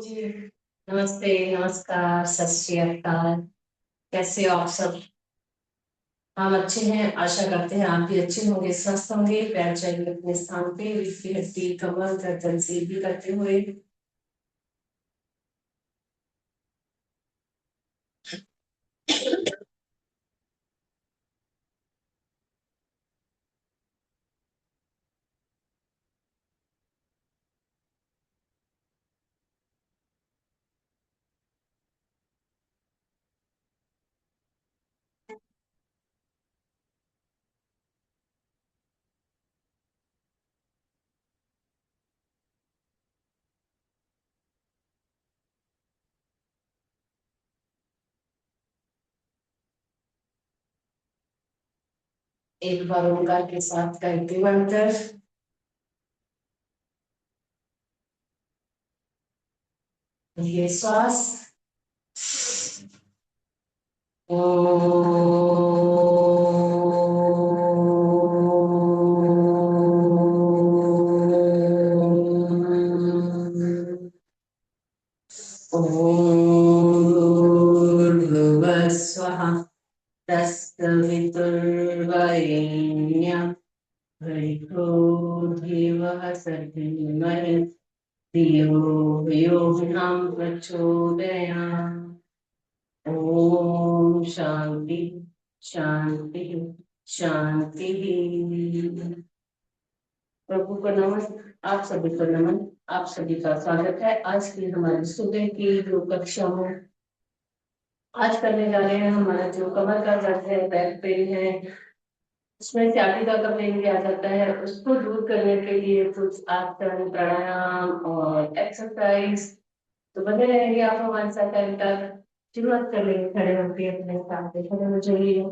जी। नमस्ते, नमस्कार, सत श्री अकाल। कैसे हो आप सब? हम अच्छे हैं, आशा करते हैं आप भी अच्छे होंगे, स्वस्थ होंगे, पैर चाहिए अपने स्थान पे, रीढ़ हड्डी कमर गर्दन से भी करते हुए। एक बार ओंकार के साथ करके मंत्र। ये श्वास। भूर्भुवस्वः तत्सवितुर्वरेण्यं भर्गो देवः धीमहि धियो यो न प्रचोदयात्। ओम शांति शांति शांति। प्रभु को नमन। आप सभी को नमन। आप सभी का स्वागत है आज की हमारी सुबह की जो कक्षा में आज करने जा रहे हैं। हमारा जो कमर का दर्द है, बैक पेन है, उसमें sciatica का पेन भी आ जाता है, उसको दूर करने के लिए कुछ आसन प्राणायाम और एक्सरसाइज। तो बने रहेंगे आप हमारे साथ टाइम तक। शुरुआत कर लेंगे खड़े होकर, अपने साथ पे खड़े हो जाइए।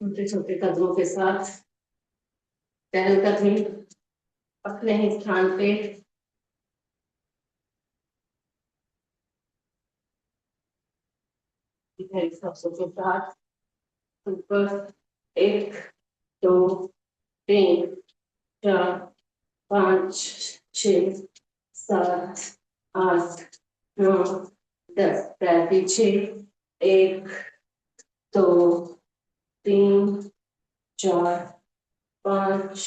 छोटे छोटे कदमों के साथ चहलकदमी अपने ही स्थान पे। सबसे के साथ ऊपर। एक, दो, तीन, चार, पाँच, छः, सात, आठ, नौ, 10। पैर पीछे। एक, दो, तीन, चार, पाँच,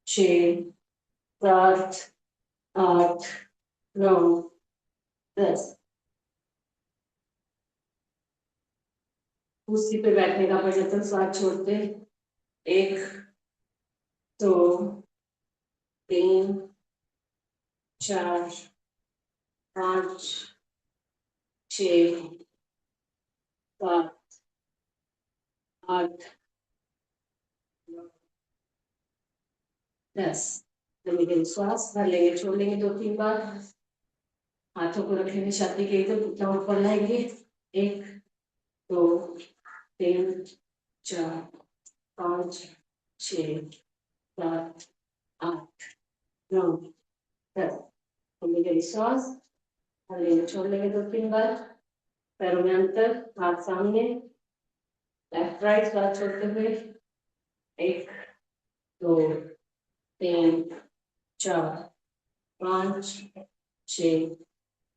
छ, सात, आठ, नौ, 10। कुर्सी पे बैठने का प्रयत्न, साथ छोड़ते। एक, दो, तीन, चार, पाँच, छ, सात, आठ, नौ, 10। जमीन श्वास भर लेंगे, छोड़ लेंगे 2-3 बार। हाथों को रखेंगे छाती के एकदम, घुटना ऊपर लाएंगे। एक, दो, तीन, चार, पाँच, छ, सात, आठ, नौ, 10। जमीन श्वास भर लेंगे, छोड़ लेंगे 2-3 बार। पैरों में अंतर, हाथ सामने, लेफ्ट राइट श्वास छोड़ते हुए। एक, दो, तीन, चार, पाँच, छ,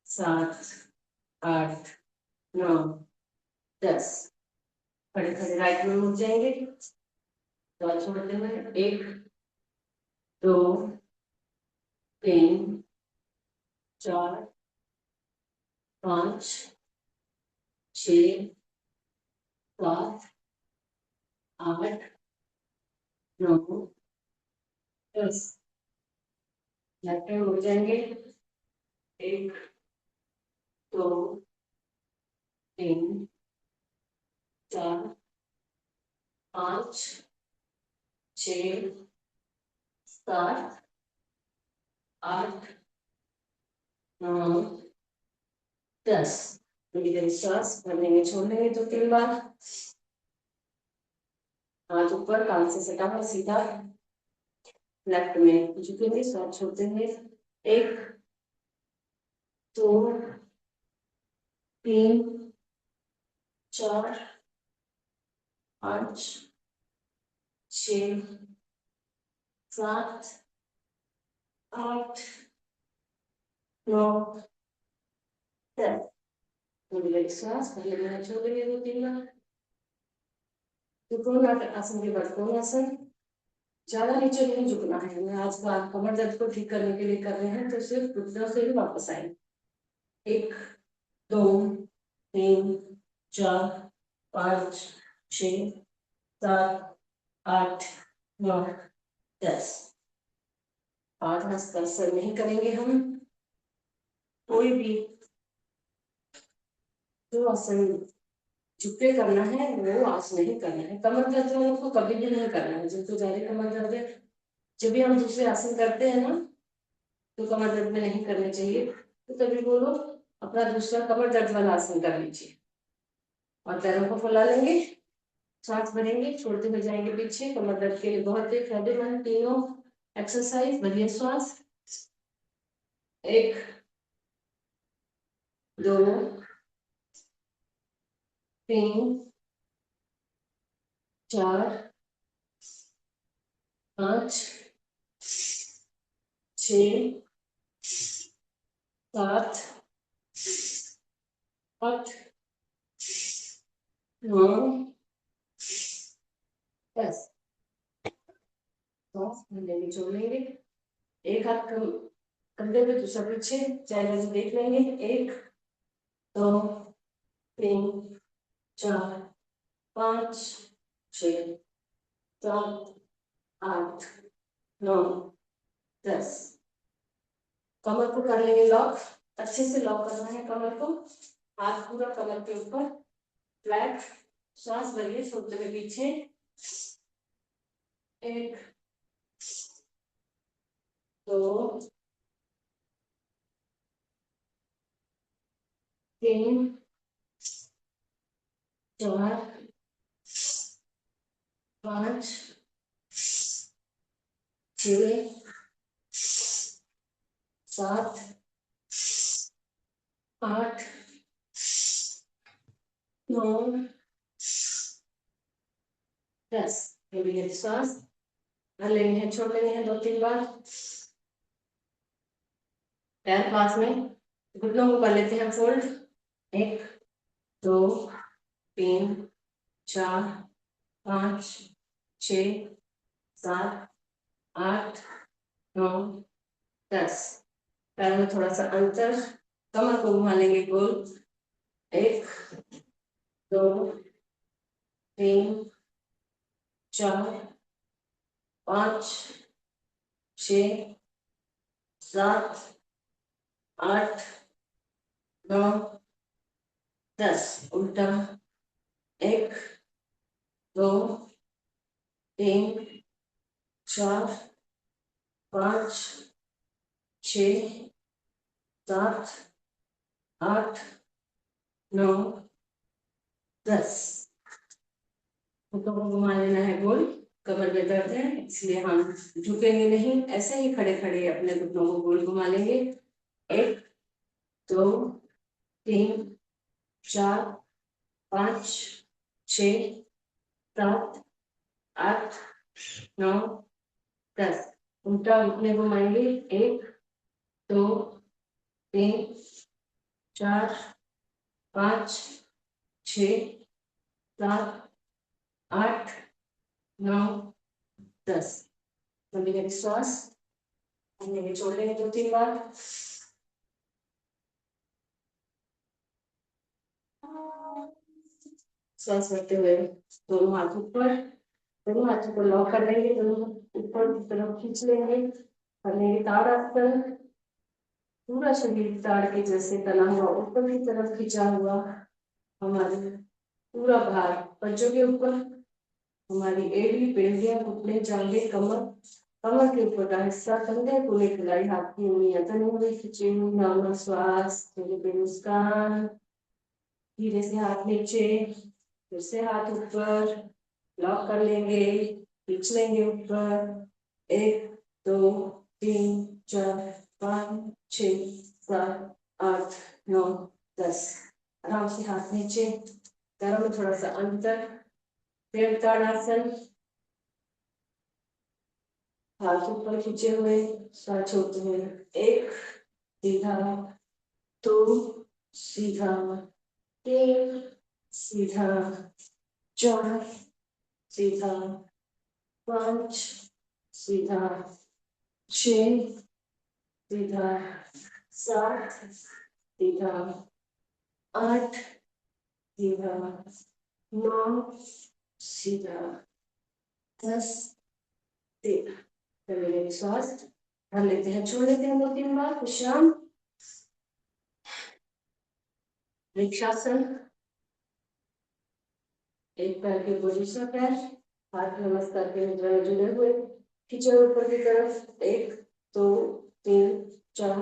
सात, आठ, नौ, 10। खड़े खड़े राइट में मुड़ जाएंगे, तो छोड़ते हुए। एक, दो, तीन, चार, पाँच, छ, सात, आठ, नौ, 10। लेफ्ट में मुड़ जाएंगे। एक, दो, तीन, चार, पाँच, छ, सात, आठ, नौ, 10। धीरे श्वास भरने में छोड़ लेंगे 2-3 बार। हाथ ऊपर, कान से सटा हुआ सीधा। लेफ्ट में झुकेंगे, श्वास छोड़ते हुए। एक, दो, तीन, चार, पाँच, 6 7 8 9 10। थोड़ी देर श्वास पहले मैंने छोड़ेंगे 2-3 बार। त्रिकोण आसन के बाद कोण आसन। ज्यादा नीचे नहीं झुकना है। मैं आज बात कमर दर्द को ठीक करने के लिए कर रहे हैं, तो सिर्फ घुटनों से ही वापस आएंगे। 1 2 3 4 5 6 7 8 9 10। पाद हस्तासन नहीं करेंगे हम। कोई भी जो आसन झुके करना है वो आसन नहीं करना है। कमर दर्द वालों को कभी भी नहीं करना है। जिनको ज्यादा कमर दर्द है, जब भी हम दूसरे आसन करते हैं ना, तो कमर दर्द में नहीं करने चाहिए। तो तभी वो लोग अपना दूसरा कमर दर्द वाला आसन कर लीजिए और पैरों को फैला लेंगे। सांस भरेंगे, छोड़ते हुए जाएंगे पीछे। कमर दर्द के लिए बहुत ही फायदेमंद तीनों एक्सरसाइज। भरिए श्वास। 1 2 3 4 5 6 7 8 9 10। सांस भरने छोड़ लेंगे। एक हाथ कंधे पे, दूसरा पीछे, चाहे देख लेंगे। 1 2 3 4 5 6 7 8 9 10। कमर को कर लेंगे लॉक। अच्छे से लॉक करना है कमर को। हाथ पूरा कमर के ऊपर फ्लैट। सांस भरिए, छोड़ते हुए पीछे। 1 2 3 4 5 6 7 8 9 10। श्वास भर लेंगे हैं, छोड़ लेंगे हैं 2-3 बार। पैर पास में, घुटनों को कर लेते हैं फोल्ड। 1 2 3 4 5 6 7 8 9 10। पैर में थोड़ा सा अंतर। कमर को घुमा लेंगे गोल। 1 2 3 4 5 6 7 8 9 10। उल्टा। 1 2 3 4 5 6 7 8 9 10। घुटनों को घुमा लेना है गोल। कमर में दर्द है इसलिए हम झुकेंगे नहीं, ऐसे ही खड़े खड़े अपने घुटनों को गोल घुमा लेंगे। 1 2 3 4 5 6 7 8 9 10। उल्टा घुटने घुमाएंगे। 1 2 3 4 5 6 7 8 9 10। श्वास छोड़ लेंगे 2-3 बार। श्वास करते हुए दोनों हाथ ऊपर, दोनों हाथों को लॉक कर लेंगे, दोनों ऊपर की तरफ खींच लेंगे। कर लेंगे ताड़ासन। पूरा शरीर ताड़ के जैसे तना हुआ ऊपर की तरफ खींचा हुआ। हमारे पूरा भार पंजों के ऊपर। हमारी एड़ी, पेंडियां, घुटने, जांघें, कमर, कमर के ऊपर का हिस्सा, कंधे, पूरे खिलाई, हाथ की उंगलियां तनी हुई खींची हुई। नॉर्मल श्वास। धीरे धीरे मुस्कान। धीरे से हाथ नीचे, फिर से हाथ ऊपर, लॉक कर लेंगे, खींच लेंगे ऊपर। 1 2 3 4 5 6 7 8 9 10। आराम से हाथ नीचे, पैरों में थोड़ा सा अंतर। फिर ताड़ासन। हाथ ऊपर खींचे हुए सांस छोड़ते हैं। एक, सीधा, दो, सीधा, तीन, सीधा, चार, सीधा, पांच, सीधा, छह, सीधा, सात, सीधा, आठ, सीधा, नौ, सीधा, 10, सीधा। कर लेंगे श्वास, भर लेते हैं, छोड़ लेते हैं 2-3 बार। विश्राम, वृक्षासन। एक पैर के ऊपर दूसरा पैर, हाथ नमस्कार के मुद्रा में जुड़े हुए, खींचे ऊपर की तरफ। 1, 2, 3, 4,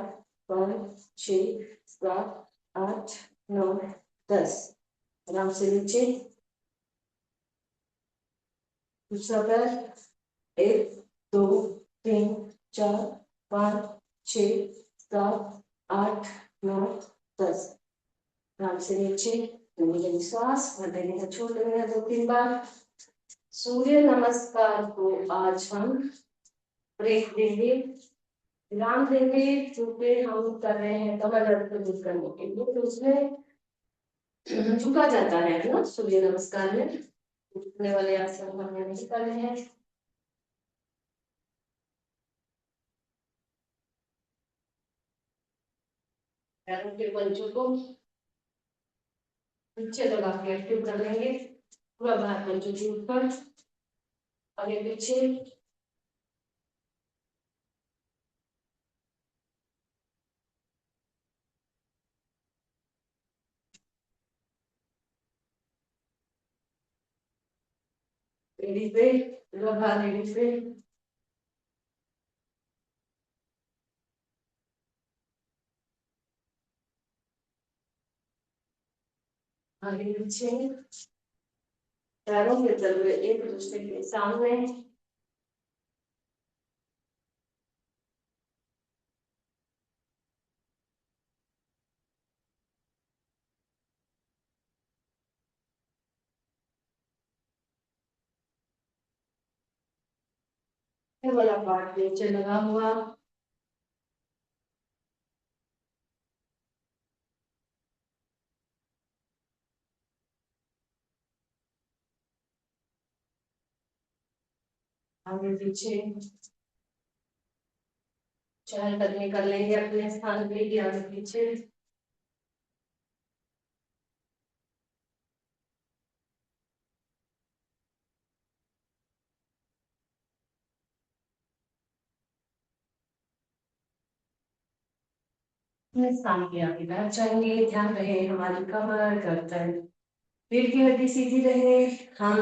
5, 6, 7, 8, 9, 10। आराम से नीचे, दूसरा पैर। 1, 2, 3, 4, 5, 6, 7, 8, 9, 10। आराम से नीचे, लंबी श्वास भर देंगे, छोड़ देंगे 2-3 बार। सूर्य नमस्कार को आज हम ब्रेक देंगे, विराम देंगे, क्योंकि हम कर रहे हैं कमर दर्द को दूर करने के लिए। तो उसमें झुका जाता है ना सूर्य नमस्कार में, झुकने वाले आसन हमने नहीं कर रहे हैं। पैरों के पंजों को नीचे लगा के एक्टिव कर लेंगे, पूरा भार पंजों के ऊपर, आगे पीछे। एड़ी पे पूरा भार, एड़ी पे। आगे पीछे, पैरों के तलवे एक दूसरे के सामने। वाला पार्ट नीचे लगा हुआ, आगे पीछे। चहलकदमी कर लेंगे अपने स्थान पे ही, आगे पीछे। अपने स्थान पे आगे बैठ जाएंगे, ध्यान रहे हमारी कमर, गर्दन, पेट की हड्डी सीधी रहे। हम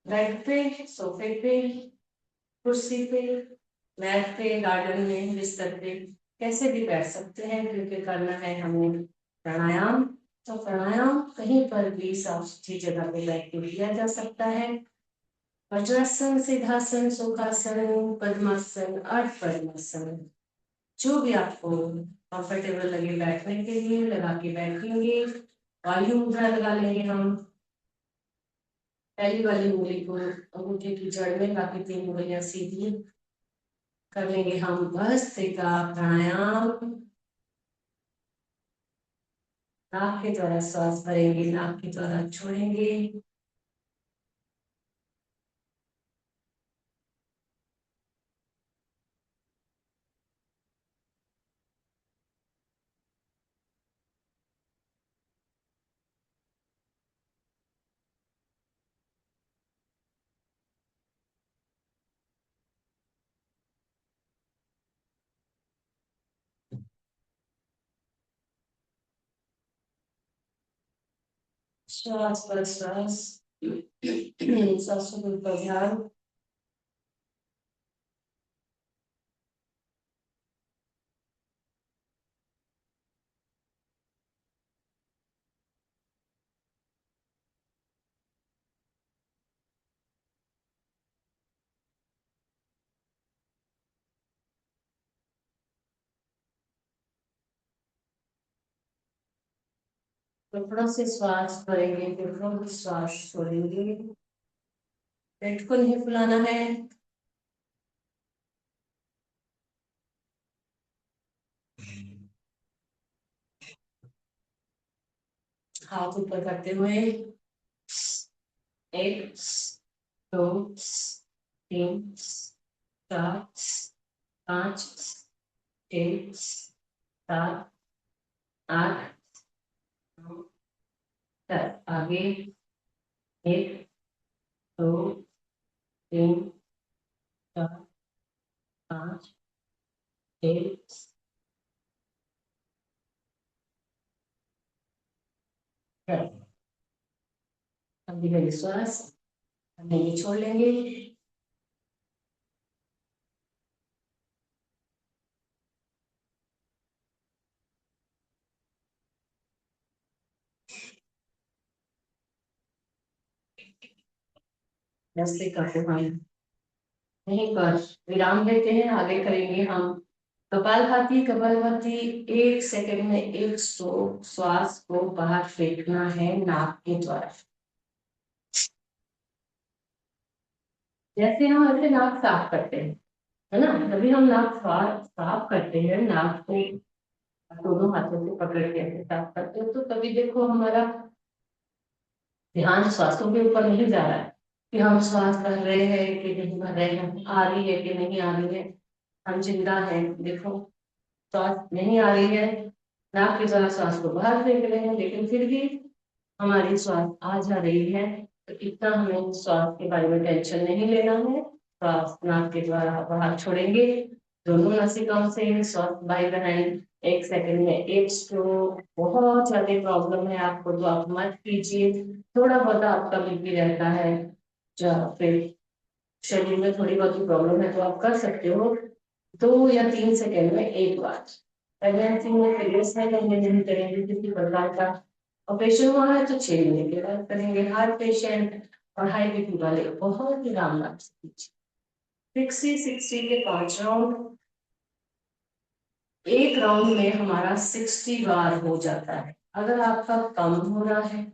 बेड पे, सोफे पे, कुर्सी पे, मैट पे, गार्डन में, बिस्तर पे, कैसे भी बैठ सकते हैं, क्योंकि करना है हमें प्राणायाम। तो प्राणायाम कहीं पर भी साफ सुथरी जगह पे बैठ के किया जा सकता है। वज्रासन, सिद्धासन, सुखासन, पद्मासन, अर्ध पद्मासन, जो भी आपको कंफर्टेबल लगे बैठने के लिए लगा के बैठेंगे। वायु मुद्रा लगा लेंगे हम। पहली वाली उंगली को अंगूठे की जड़ में, बाकी 3 उंगलियां सीधी कर लेंगे हम भस्त्रिका प्राणायाम। नाक के द्वारा श्वास भरेंगे, नाक के द्वारा छोड़ेंगे। श्वास पर श्वास, सांसों के ऊपर ध्यान। फेफड़ों से श्वास भरेंगे, फेफड़ों से श्वास छोड़ेंगे। पेट को नहीं फुलाना है। हाथ ऊपर करते हुए, एक, दो, तीन, चार, पाँच, छः, सात, आठ, नौ, 10। आगे, एक, दो, तीन, चार, पाँच, छः, सात। अब धीरे श्वास नहीं छोड़ लेंगे। दस्ते करते हैं, यहीं पर विराम देते हैं। आगे करेंगे हम कपालभाति। कपालभाति 1 सेकंड में एक श्वास को बाहर फेंकना है नाक के द्वारा। जैसे हम ऐसे नाक साफ करते हैं, है ना, जब हम नाक साफ करते हैं, नाक को दोनों हाथों से पकड़ के ऐसे साफ करते हैं, तो तभी देखो हमारा ध्यान श्वासों के ऊपर नहीं जा रहा है कि हम श्वास भर रहे हैं कि नहीं भर रहे हैं, आ रही है कि नहीं आ रही है। हम चिंता है, देखो श्वास नहीं आ रही है, नाक के द्वारा श्वास को बाहर फेंक रहे हैं, लेकिन फिर भी हमारी श्वास आ जा रही है। तो इतना हमें श्वास के बारे में टेंशन नहीं लेना है। श्वास नाक के द्वारा बाहर छोड़ेंगे, दोनों नासिकाओं से। श्वास भाई बहन 1 सेकंड में एक स्ट्रोक, बहुत ज्यादा प्रॉब्लम है आपको तो आप मत कीजिए। थोड़ा बहुत आपका बीपी रहता है या फिर शरीर में थोड़ी बहुत प्रॉब्लम है तो आप कर सकते हो 2 या 3 सेकंड में एक बार। प्रेगनेंसी में पीरियड्स है तो ये नहीं करेंगे किसी प्रकार का। ऑपरेशन हुआ है तो 6 महीने के बाद करेंगे। हार्ट पेशेंट और हाई बीपी वाले बहुत ही आराम से कीजिए। 60 के 5 राउंड, एक राउंड में हमारा 60 बार हो जाता है। अगर आपका कम हो रहा है,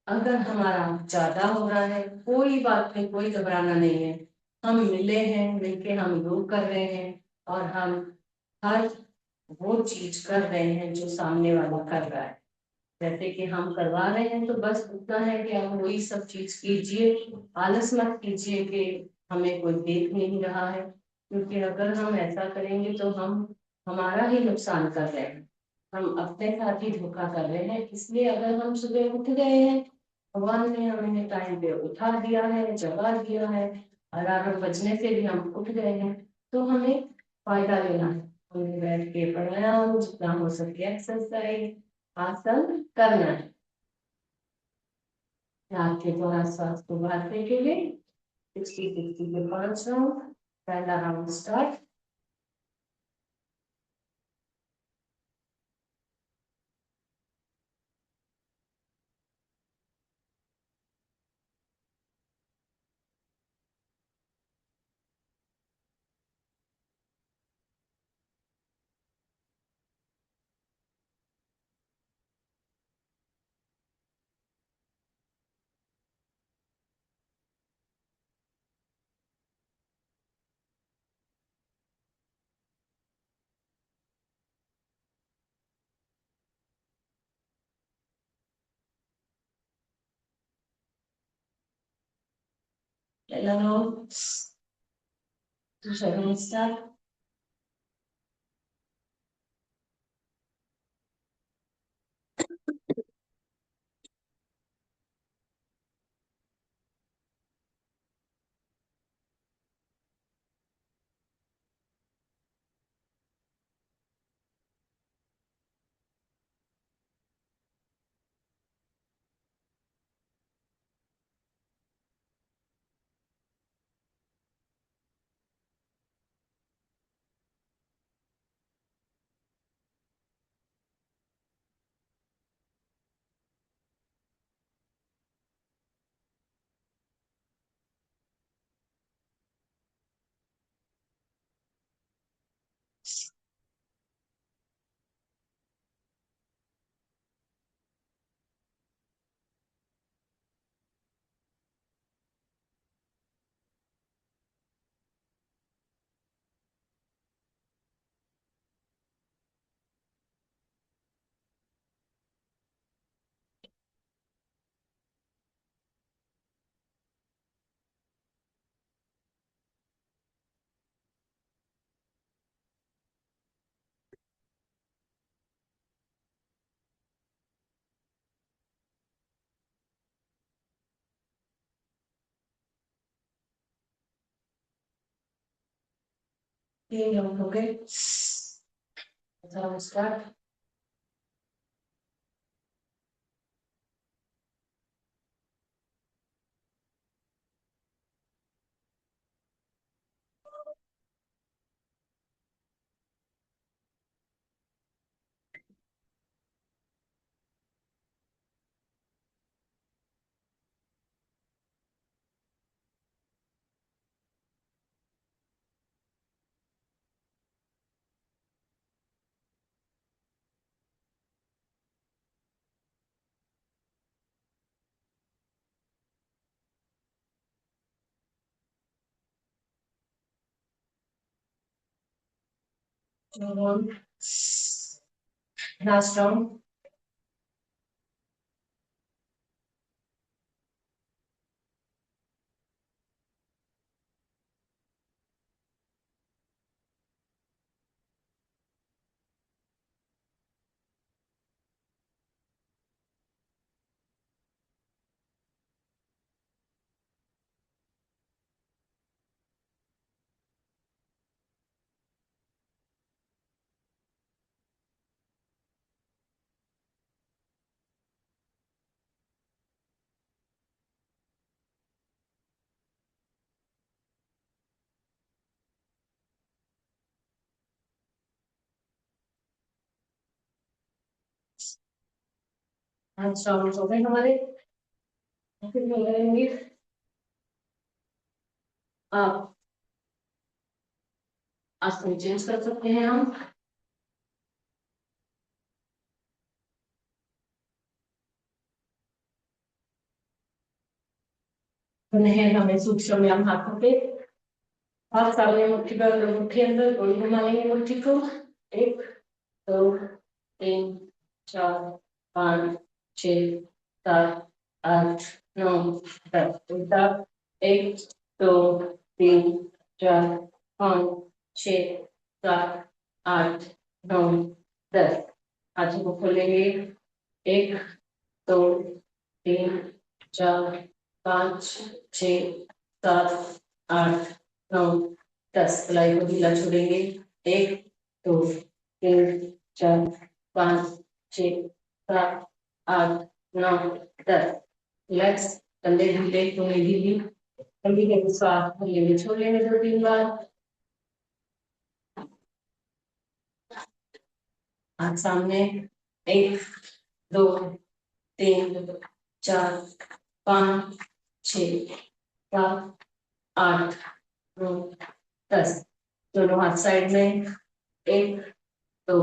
अगर हमारा ज्यादा हो रहा है, कोई बात नहीं, कोई घबराना नहीं है। हम मिले हैं, मिलके हम योग कर रहे हैं और हम हर वो चीज कर रहे हैं जो सामने वाला कर रहा है। जैसे कि हम करवा रहे हैं तो बस उतना है कि आप वही सब चीज कीजिए। आलस मत कीजिए कि हमें कोई देख नहीं रहा है, क्योंकि अगर हम ऐसा करेंगे तो हम हमारा ही नुकसान कर रहे हैं, हम अपने साथ ही धोखा कर रहे हैं। इसलिए अगर हम सुबह उठ गए हैं, भगवान ने हमें टाइम पे उठा दिया है, जगा दिया है, अलार्म बजने से भी हम उठ गए हैं, तो हमें फायदा लेना है। हमें बैठ के प्राणायाम, जितना हो सके एक्सरसाइज, आसन करना है। नाक के द्वारा सांस को बाहर फेंकेंगे। 60 के 5 राउंड। पहला राउंड स्टार्ट। पहला राउंड, दूसरा राउंड स्टार्ट। 3 राउंड हो गए। Start. Last round. Last round हो गए हमारे। फिर मिलेंगे आप। आसन चेंज कर सकते हैं हम। पुनः हमें सूक्ष्म व्यायाम हाथों पे। हाथ सामने मुट्ठी पर, मुट्ठी अंदर, गोली घुमा लेंगे मुट्ठी को। 1 2 3 4 5 6 7 8 9 10। उल्टा। 1 2 3 4 5 6 7 8 9 10। हाथों को खोलेंगे। 1 2 3 4 5 6 7 8 9 10। कलाई को ढीला छोड़ेंगे। 1 2 3 4 5 6 7 8 9 10। रिलैक्स। कंधे ढीले, कोहनी ढीली। कंधे के अनुसार हल्ले में छोड़ लेंगे 2-3 बार। हाथ सामने। 1 2 3 4 5 6 7 8 9 10। दोनों हाथ साइड में। 1 2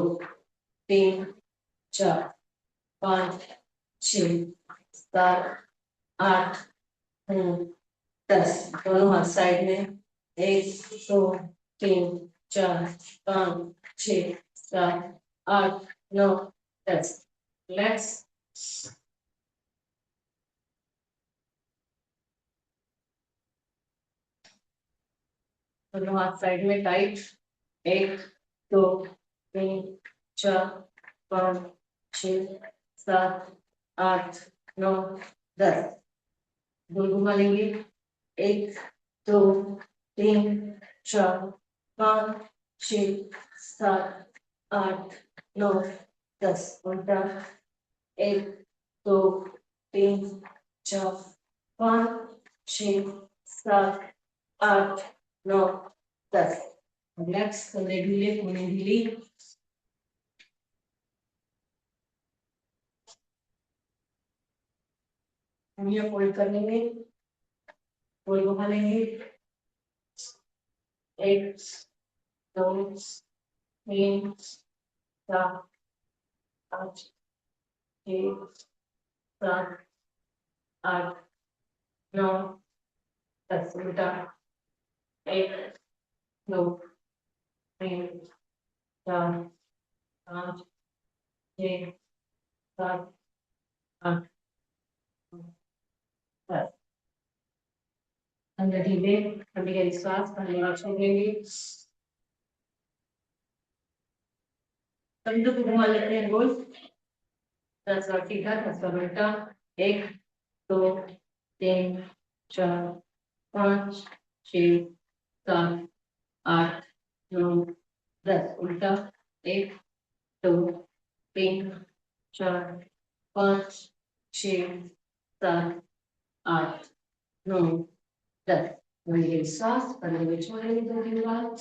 3 4 5 6 7 8 9 10। दोनों हाथ साइड में। 1 2 3 4 5 6 7 8 9 10। रिलैक्स। दोनों हाथ साइड में टाइट। 1 2 3 4 5 6 7 8 9 10। गोल घुमा लेंगे। 1 2 3 4 5 6 7 8 9 10। उल्टा। 1 2 3 4 5 6 7 8 9 10। रिलैक्स। कंधे ढीले, कोहनी ढीली। उंगलियां फोल्ड कर लेंगे। गोल घुमा लेंगे। 1 2 3 4 5 6 7 8 9 10। उल्टा। 1 2 3 4 5 6 7 8 10। अंदर ढीले, ठंडी गहरी सांस, पहले आप छोड़ेंगे। कंधों को घुमा लेते हैं गोल। 10 बार सीधा, 10 बार उल्टा। 1 2 3 4 5 6 7 8 9 10 उल्टा 1 2 3 4 5 6 7 8 9 10 वही सांस करने में छोड़ेंगे 2 दिन बाद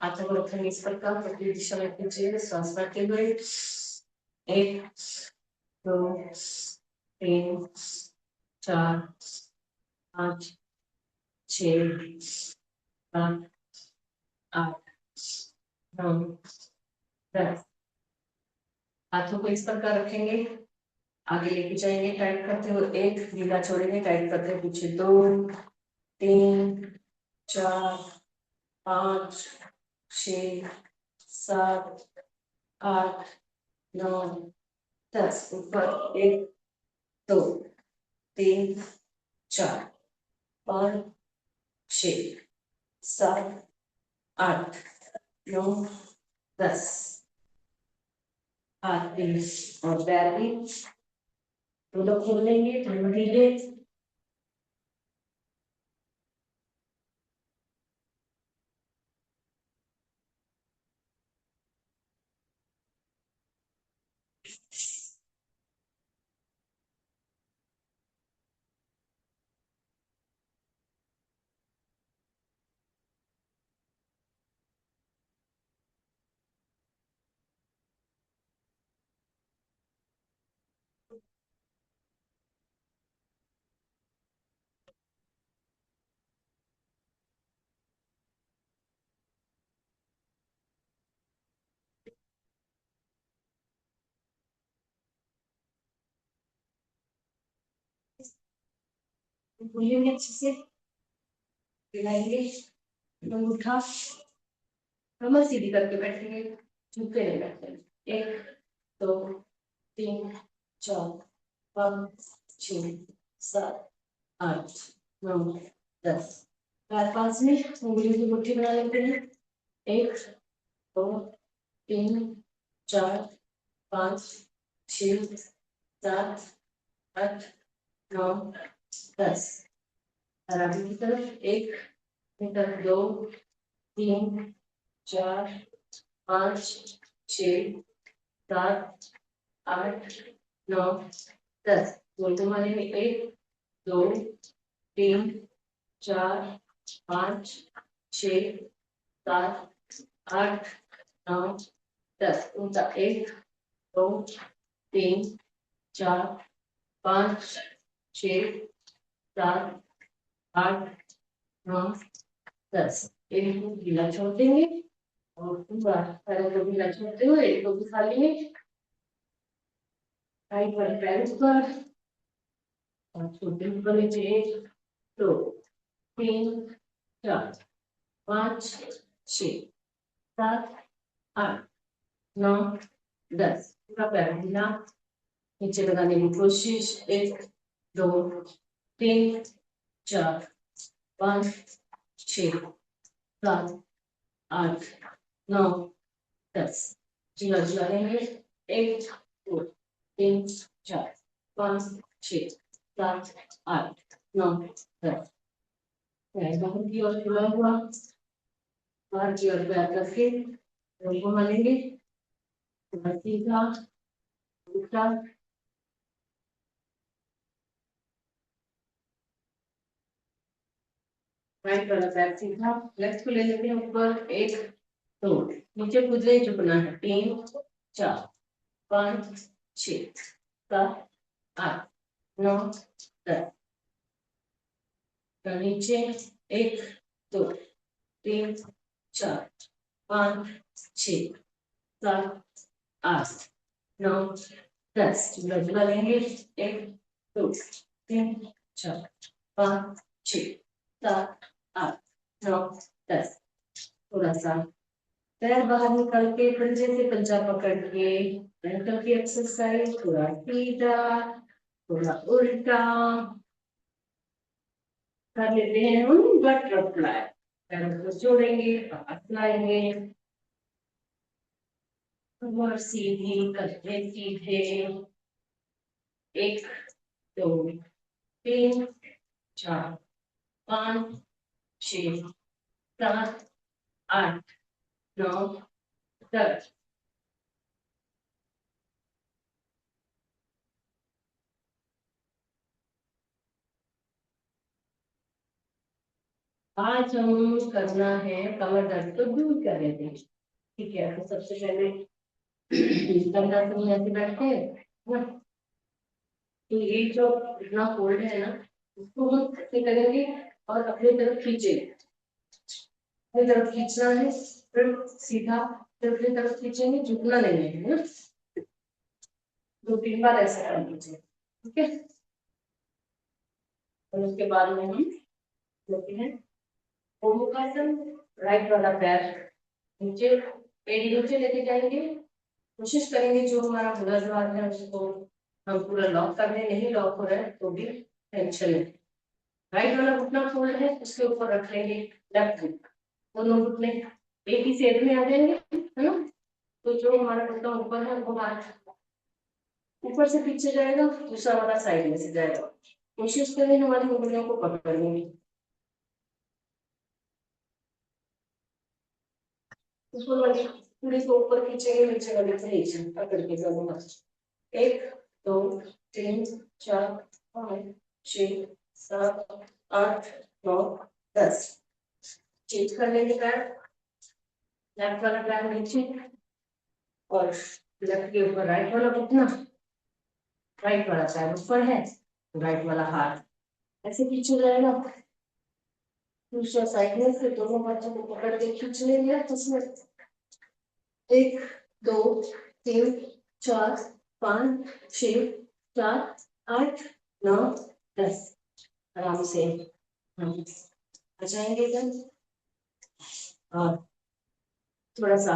हाथों को रखेंगे इस प्रकार पतली दिशा में खींचिए सांस करते हुए 1 2 3 4 5 6 7 8 9 10 हाथों को इस प्रकार रखेंगे आगे लेके जाएंगे टाइट करते हुए 1 ढीला छोड़ेंगे टाइट करते हुए पीछे 2 3 4 5 6 7 8 9 10 ऊपर 1 2 3 4 5 6 7 8 9 10 हाथ भी और पैर भी दोनों खोल लेंगे धीरे भूलेंगे अच्छे से हिलाएंगे अंगूठा कमर सीधी करके बैठेंगे झुके नहीं बैठे 1 2 3 4 5 6 7 8 9 10 पैर पास में उंगलियों की मुट्ठी बना लेते हैं 1 2 3 4 5 6 7 8 9 10 और आगे की तरफ 1 तरफ 2 3 4 5 6 7 8 9 10 गोल घुमाने में 1 2 3 4 5 6 7 8 9 10 उनका 1 2 3 4 5 6 7 8 9 10 एक को ढीला छोड़ देंगे और पूरा पैरों को ढीला छोड़ते हुए एक को भी खा लेंगे राइट वाले पैर ऊपर और छोटे ऊपर नीचे 1 2 3 4 5 6 7 8 9 10 पूरा पैर ढीला नीचे लगाने की कोशिश 1 2 3 4 5 6 7 8 9 10 झूला झूला लेंगे 1 2 3 4 5 6 7 8 9 10 बाहर की ओर खुला हुआ बाहर की ओर पैर करके घुमा लेंगे सीधा उल्टा राइट वाला पैर सीधा लेफ्ट को ले लेते हैं ऊपर 1 2 नीचे कूदे झुकना है 3 4 5 6 7 8 9 10 नीचे 1 2 3 4 5 6 7 8 9 10 झूला लेंगे 1 2 3 4 5 6 7 8 9 10 थोड़ा सा पैर बाहर निकाल के पंजे से पंजा पकड़ के एंकल की एक्सरसाइज थोड़ा सीधा थोड़ा उल्टा कर लेते हैं हम बटरफ्लाई पैरों को जोड़ेंगे बाहर लाएंगे और सीधी करके सीधे 1 2 3 4 5 6 7 8 9 10। आज हम करना है कमर दर्द को दूर करने के लिए। ठीक है, तो सबसे पहले कमर में ऐसे बैठते हैं। तो ये जो इतना फोल्ड है ना, इसको हम ऐसे करेंगे और अपनी तरफ खींचेंगे। अपनी तरफ खींचना है, फिर सीधा, फिर अपनी तरफ खींचेंगे, झुकना नहीं है ना। 2-3 बार ऐसा कर लीजिए, ठीक है। और उसके बाद में हम लेते हैं ओमुकासन। राइट वाला पैर नीचे, एड़ी नीचे लेके जाएंगे। कोशिश करेंगे जो हमारा मूलाधार है उसको हम पूरा लॉक कर दें। नहीं लॉक हो रहा है तो भी टेंशन है। राइट वाला घुटना फोल्ड है, उसके ऊपर रख लेंगे लेफ्ट घुटना। दोनों घुटने एक ही शेप में आ जाएंगे, है ना। तो जो हमारा घुटना ऊपर है वो हाथ ऊपर से पीछे जाएगा, दूसरा वाला साइड में से जाएगा। कोशिश करें हमारी उंगलियों को पकड़ने की। उसको पूरे को ऊपर खींचेंगे, नीचे वाले से नीचे पकड़ के दोनों हाथ। 1 2 3 4 5 6 7 8 9 10। चेंज कर लेंगे पैर। लेफ्ट वाला पैर नीचे और लेफ्ट के ऊपर राइट वाला घुटना। राइट वाला पैर ऊपर है, राइट वाला हाथ ऐसे पीछे जाएगा। दूसरा साइड में से दोनों हाथों को पकड़ के खींच लेंगे। उसमें 1 2 3 4 5 6 7 8 9 10। आराम से हम आ जाएंगे इधर और थोड़ा सा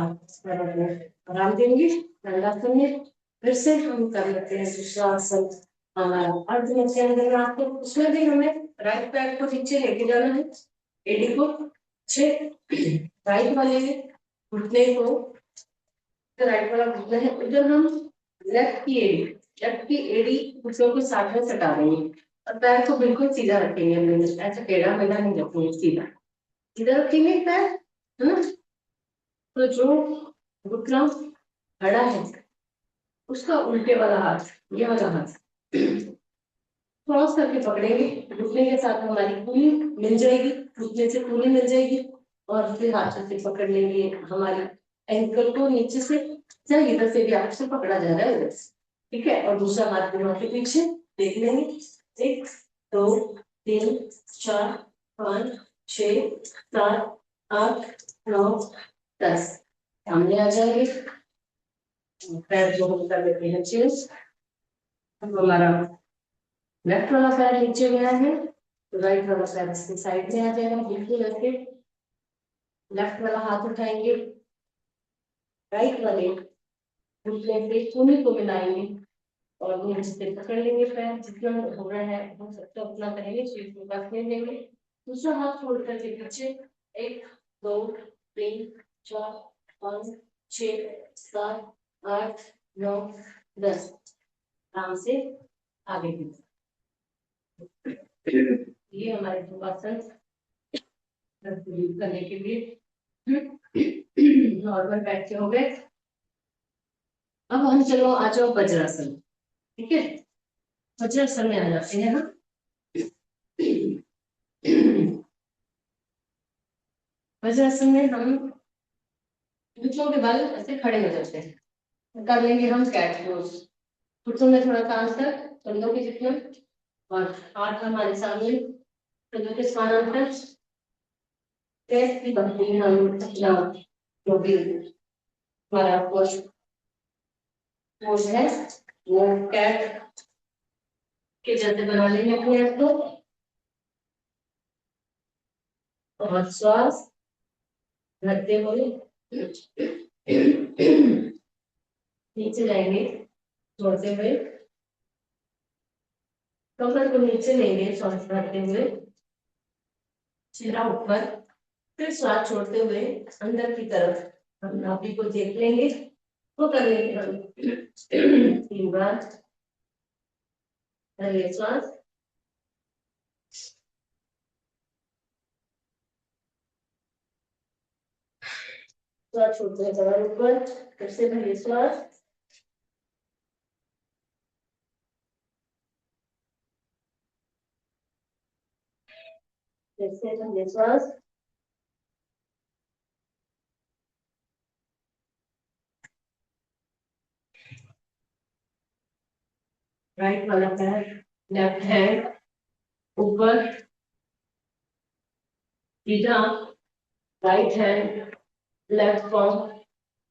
आराम देंगे ठंडासन में। फिर से हम कर लेते हैं दूसरा आसन हमारा अर्ध मध्यांतर आसन। उसमें भी हमें राइट पैर को नीचे लेके जाना है, एड़ी को राइट वाले घुटने को, राइट वाला घुटना है उधर हम लेफ्ट की एड़ी घुटनों के साथ में सटा देंगे और पैर को बिल्कुल सीधा रखेंगे। ऐसा टेढ़ा मेढ़ा नहीं रखेंगे, सीधा सीधा रखेंगे पैर, है ना। तो जो घुटना खड़ा है उसका उल्टे वाला हाथ, ये वाला हाथ क्रॉस करके पकड़ेंगे। घुटने के साथ हमारी कूली मिल जाएगी, घुटने से कूली मिल जाएगी और फिर हाथ से पकड़ लेंगे हमारी एंकल को नीचे से, चाहे इधर से भी हाथ से पकड़ा जा रहा है इधर से, ठीक है। और दूसरा हाथ घुमा के पीछे देख लेंगे। 1 2 3 4 5 6 7 8 9 10। सामने आ जाएंगे, पैर जो हम कर लेते हैं चेंज। अब हमारा लेफ्ट वाला पैर नीचे गया है तो राइट वाला पैर इसके साइड में आ जाएगा। बिल्कुल ऐसे लेफ्ट वाला हाथ उठाएंगे, राइट वाले घुटने से कूल्हे को मिलाएंगे और नीचे से पकड़ लेंगे। पैर जितना हो रहा है हो सकता है उतना करेंगे, शीट के पास ले लेंगे। दूसरा हाथ छोड़ करके पीछे 1 2 3 4 5 6 7 8 9 10। आराम से आगे भी ये हमारे योगासन करने के लिए नॉर्मल बैठ के हो गए। अब हम चलो आ जाओ वज्रासन, ठीक है। वज्रासन में आ जाते हैं ना। वज्रासन में हम घुटनों के बल ऐसे खड़े हो जाते हैं। कर लेंगे हम कैट पोज। घुटनों में थोड़ा सा अंतर, कंधों के जितना, और हाथ हमारे सामने, कंधों के समानांतर। कैट की बनती है हम अपना जो भी हमारा पोज है वो कैट के जैसे बना लेंगे अपने आप को। और श्वास भरते हुए नीचे जाएंगे, छोड़ते हुए कमर को नीचे लेंगे। श्वास भरते हुए चेहरा ऊपर, फिर श्वास छोड़ते हुए अंदर की तरफ हम नाभि को देख लेंगे। वो कर लेंगे हम 3 बार। पहले श्वास, श्वास छोड़ते हैं कमर ऊपर, फिर से भरिए श्वास, फिर से भरिए श्वास, राइट वाला पैर लेफ्ट हैंड ऊपर, सीधा, राइट हैंड लेफ्ट पाँव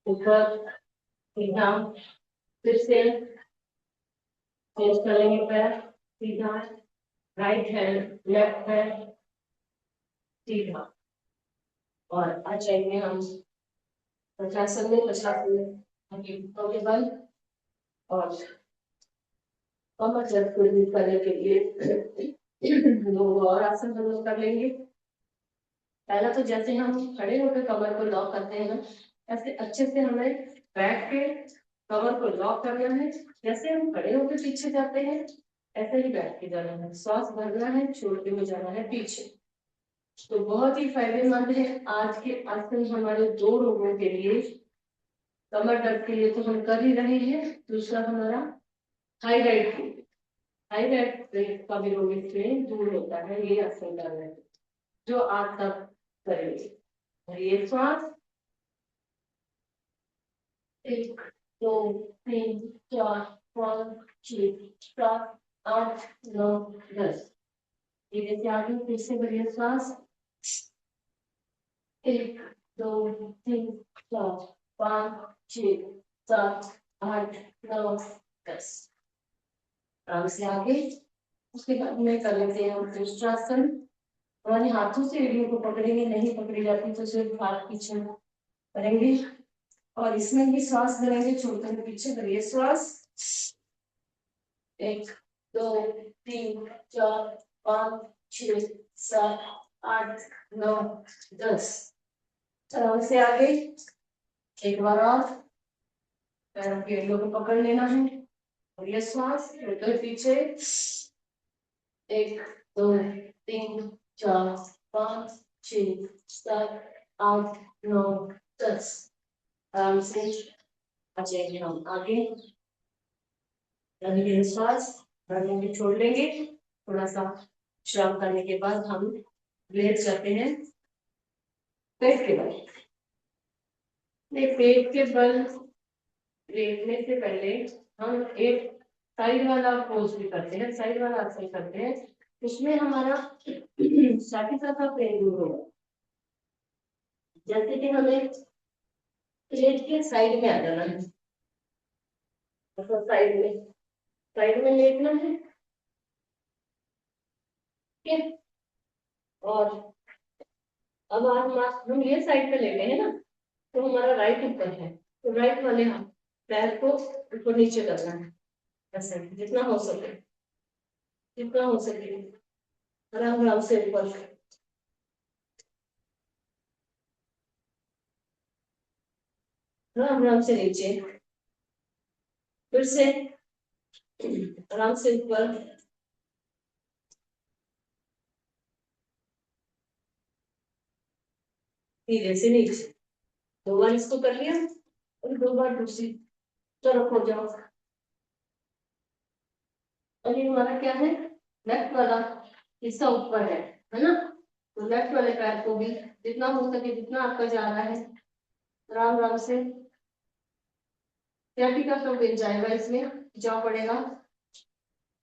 ऊपर, सीधा, फिर से चेंज करेंगे पैर, सीधा, राइट हैंड लेफ्ट हैंड सीधा, और आ जाएंगे हम पचासन में, पचासन में के बल और कमर दर्द को दूर करने के लिए दो और आसन हम लोग कर लेंगे। पहला तो जैसे हम खड़े होकर कमर को लॉक करते हैं ना, ऐसे अच्छे से हमें बैठ के कमर को लॉक करना है। जैसे हम खड़े होकर पीछे जाते हैं ऐसे ही बैठ के जाना है, श्वास भरना है, छोड़ते हुए जाना है पीछे। तो बहुत ही फायदेमंद है आज के आसन हमारे दो रोगों के लिए। कमर दर्द के लिए तो हम कर ही रहे हैं, दूसरा हमारा थायराइड थायराइड का भी रोग इससे दूर होता है ये आसन करने से, जो आज तक करेंगे। ये श्वास, 1 2 3 4 5 6 7 8 9 10। धीरे से आगे फिर से बढ़िया श्वास, 1 2 3 4 5 6 7 8 9 10। आराम से आगे, उसके बाद में कर लेते हैं हम त्रिष्टासन। हमारे हाथों से एड़ियों को पकड़ेंगे, नहीं पकड़ी जाती तो सिर्फ हाथ पीछे करेंगे और इसमें भी श्वास भरेंगे, छोड़ते हुए पीछे करिए श्वास, 1 2 3 4 5 6 7 8 9 10। आराम से आगे, एक बार और पैरों की एड़ियों को पकड़ लेना है और ये श्वास छोड़ते हुए पीछे, 1 2 3 4 5 6 7 8 9 10। आराम से आ जाएंगे हम आगे, श्वास भरने छोड़ लेंगे। थोड़ा सा विश्राम करने के बाद हम लेट जाते हैं पेट के बल। पेट के बल लेटने से पहले हम एक साइड वाला पोज भी करते हैं, साइड वाला आसन करते हैं, उसमें हमारा शारीरिक पेन दूर होगा। जैसे कि हमें पेट के साइड में आ जाना है, साइड में लेटना है, ठीक। और अब हम ये साइड पे लेटे हैं ना, तो हमारा राइट ऊपर है, तो राइट वाले हाथ पैर को ऊपर नीचे करना है, ऐसे जितना हो सके, जितना हो सके आराम आराम से ऊपर, आराम आराम से नीचे, फिर से आराम से ऊपर, धीरे से नीचे। 2 बार इसको कर लिया और 2 बार दूसरी तरफ हो जाओ। और ये हमारा क्या है, लेफ्ट वाला हिस्सा ऊपर है ना, तो लेफ्ट वाले पैर को भी जितना हो सके, जितना आपका जा रहा है आराम आराम से, का तो गिर जाएगा, इसमें जा पड़ेगा।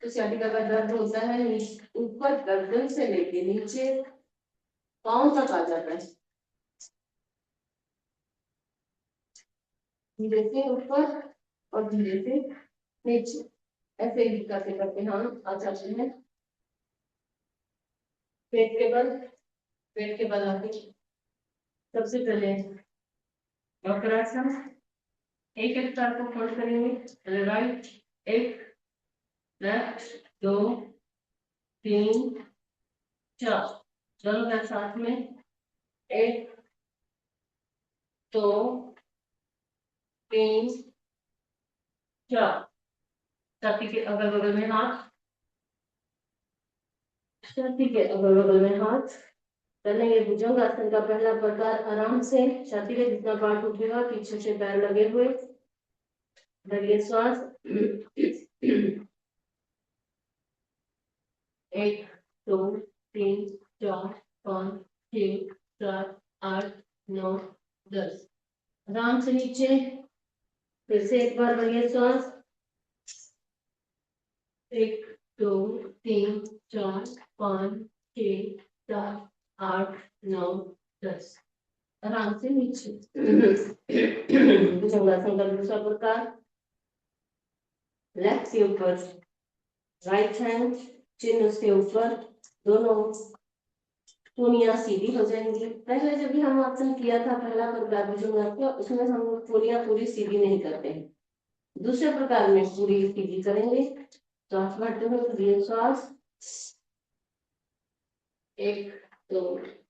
तो sciatica का दर्द होता है ऊपर गर्दन से लेके नीचे पांव तक आ जाता है, धीरे से ऊपर और धीरे से नीचे, ऐसे ही करते करते हम आ जाते हैं पेट के बल। पेट के बल आगे सबसे पहले वक्रासन, एक एक पैर को फोल्ड करेंगे, राइट 1 लेफ्ट 2 3 4, दोनों पैर साथ में, 1 2 3 4, छाती के अगल बगल में हाथ, छाती के अगल बगल में हाथ, करेंगे भुजंगासन का पहला प्रकार। आराम से छाती का जितना पार्ट उठेगा पीछे से पैर लगे हुए, भरिए श्वास। 1 2 3 4 5 6 7 8 9 10। आराम से नीचे, फिर से एक बार भरिए श्वास। 1 2 3 4 5 6 7 8 9 10। आराम से नीचे। भुजंगासन का दूसरा प्रकार। लेफ्ट के ऊपर राइट हैंड, चिन्ह उसके ऊपर, दोनों टोनियां सीधी हो जाएंगी। पहले जब भी हम आसन किया था पहला प्रकार भुजंगासन का, उसमें हम टोनियां पूरी सीधी नहीं करते हैं। दूसरे प्रकार में पूरी सीधी करेंगे। श्वास भरते हुए दीर्घ श्वास। 1 2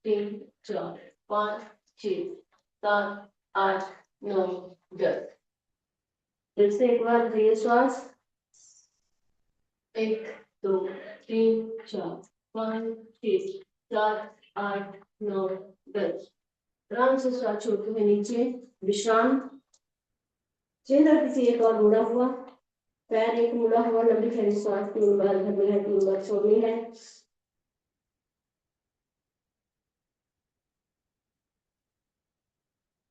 3 4 5 6 7 8 9 10। फिर से एक बार दीर्घ श्वास। 1 2 3 4 5 6 7 8 9 10। आराम से श्वास छोड़ते हुए नीचे विश्राम। चेहरा किसी एक और मुड़ा हुआ, पैर एक मुड़ा हुआ, लंबी खड़ी श्वास 3 बार भरनी है, 3 बार छोड़नी है।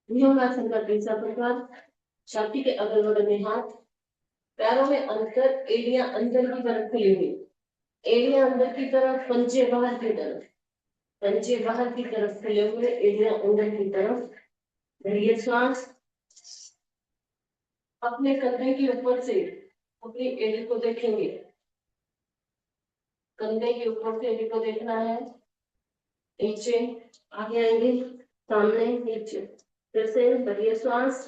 भुजंगासन का तीसरा प्रकार। छाती के अगल बगल में हाथ, पैरों में अंतर, एड़ियां अंदर की तरफ खुली हुई, एड़ियां अंदर की तरफ, पंजे बाहर की तरफ, पंजे बाहर की तरफ खुले हुए, एड़ियां अंदर की तरफ। धैर्य श्वास। अपने कंधे के ऊपर से अपनी एड़ी को देखेंगे, कंधे के ऊपर से एड़ी को देखना है। नीचे आगे आएंगे, सामने नीचे। फिर से धैर्य श्वास।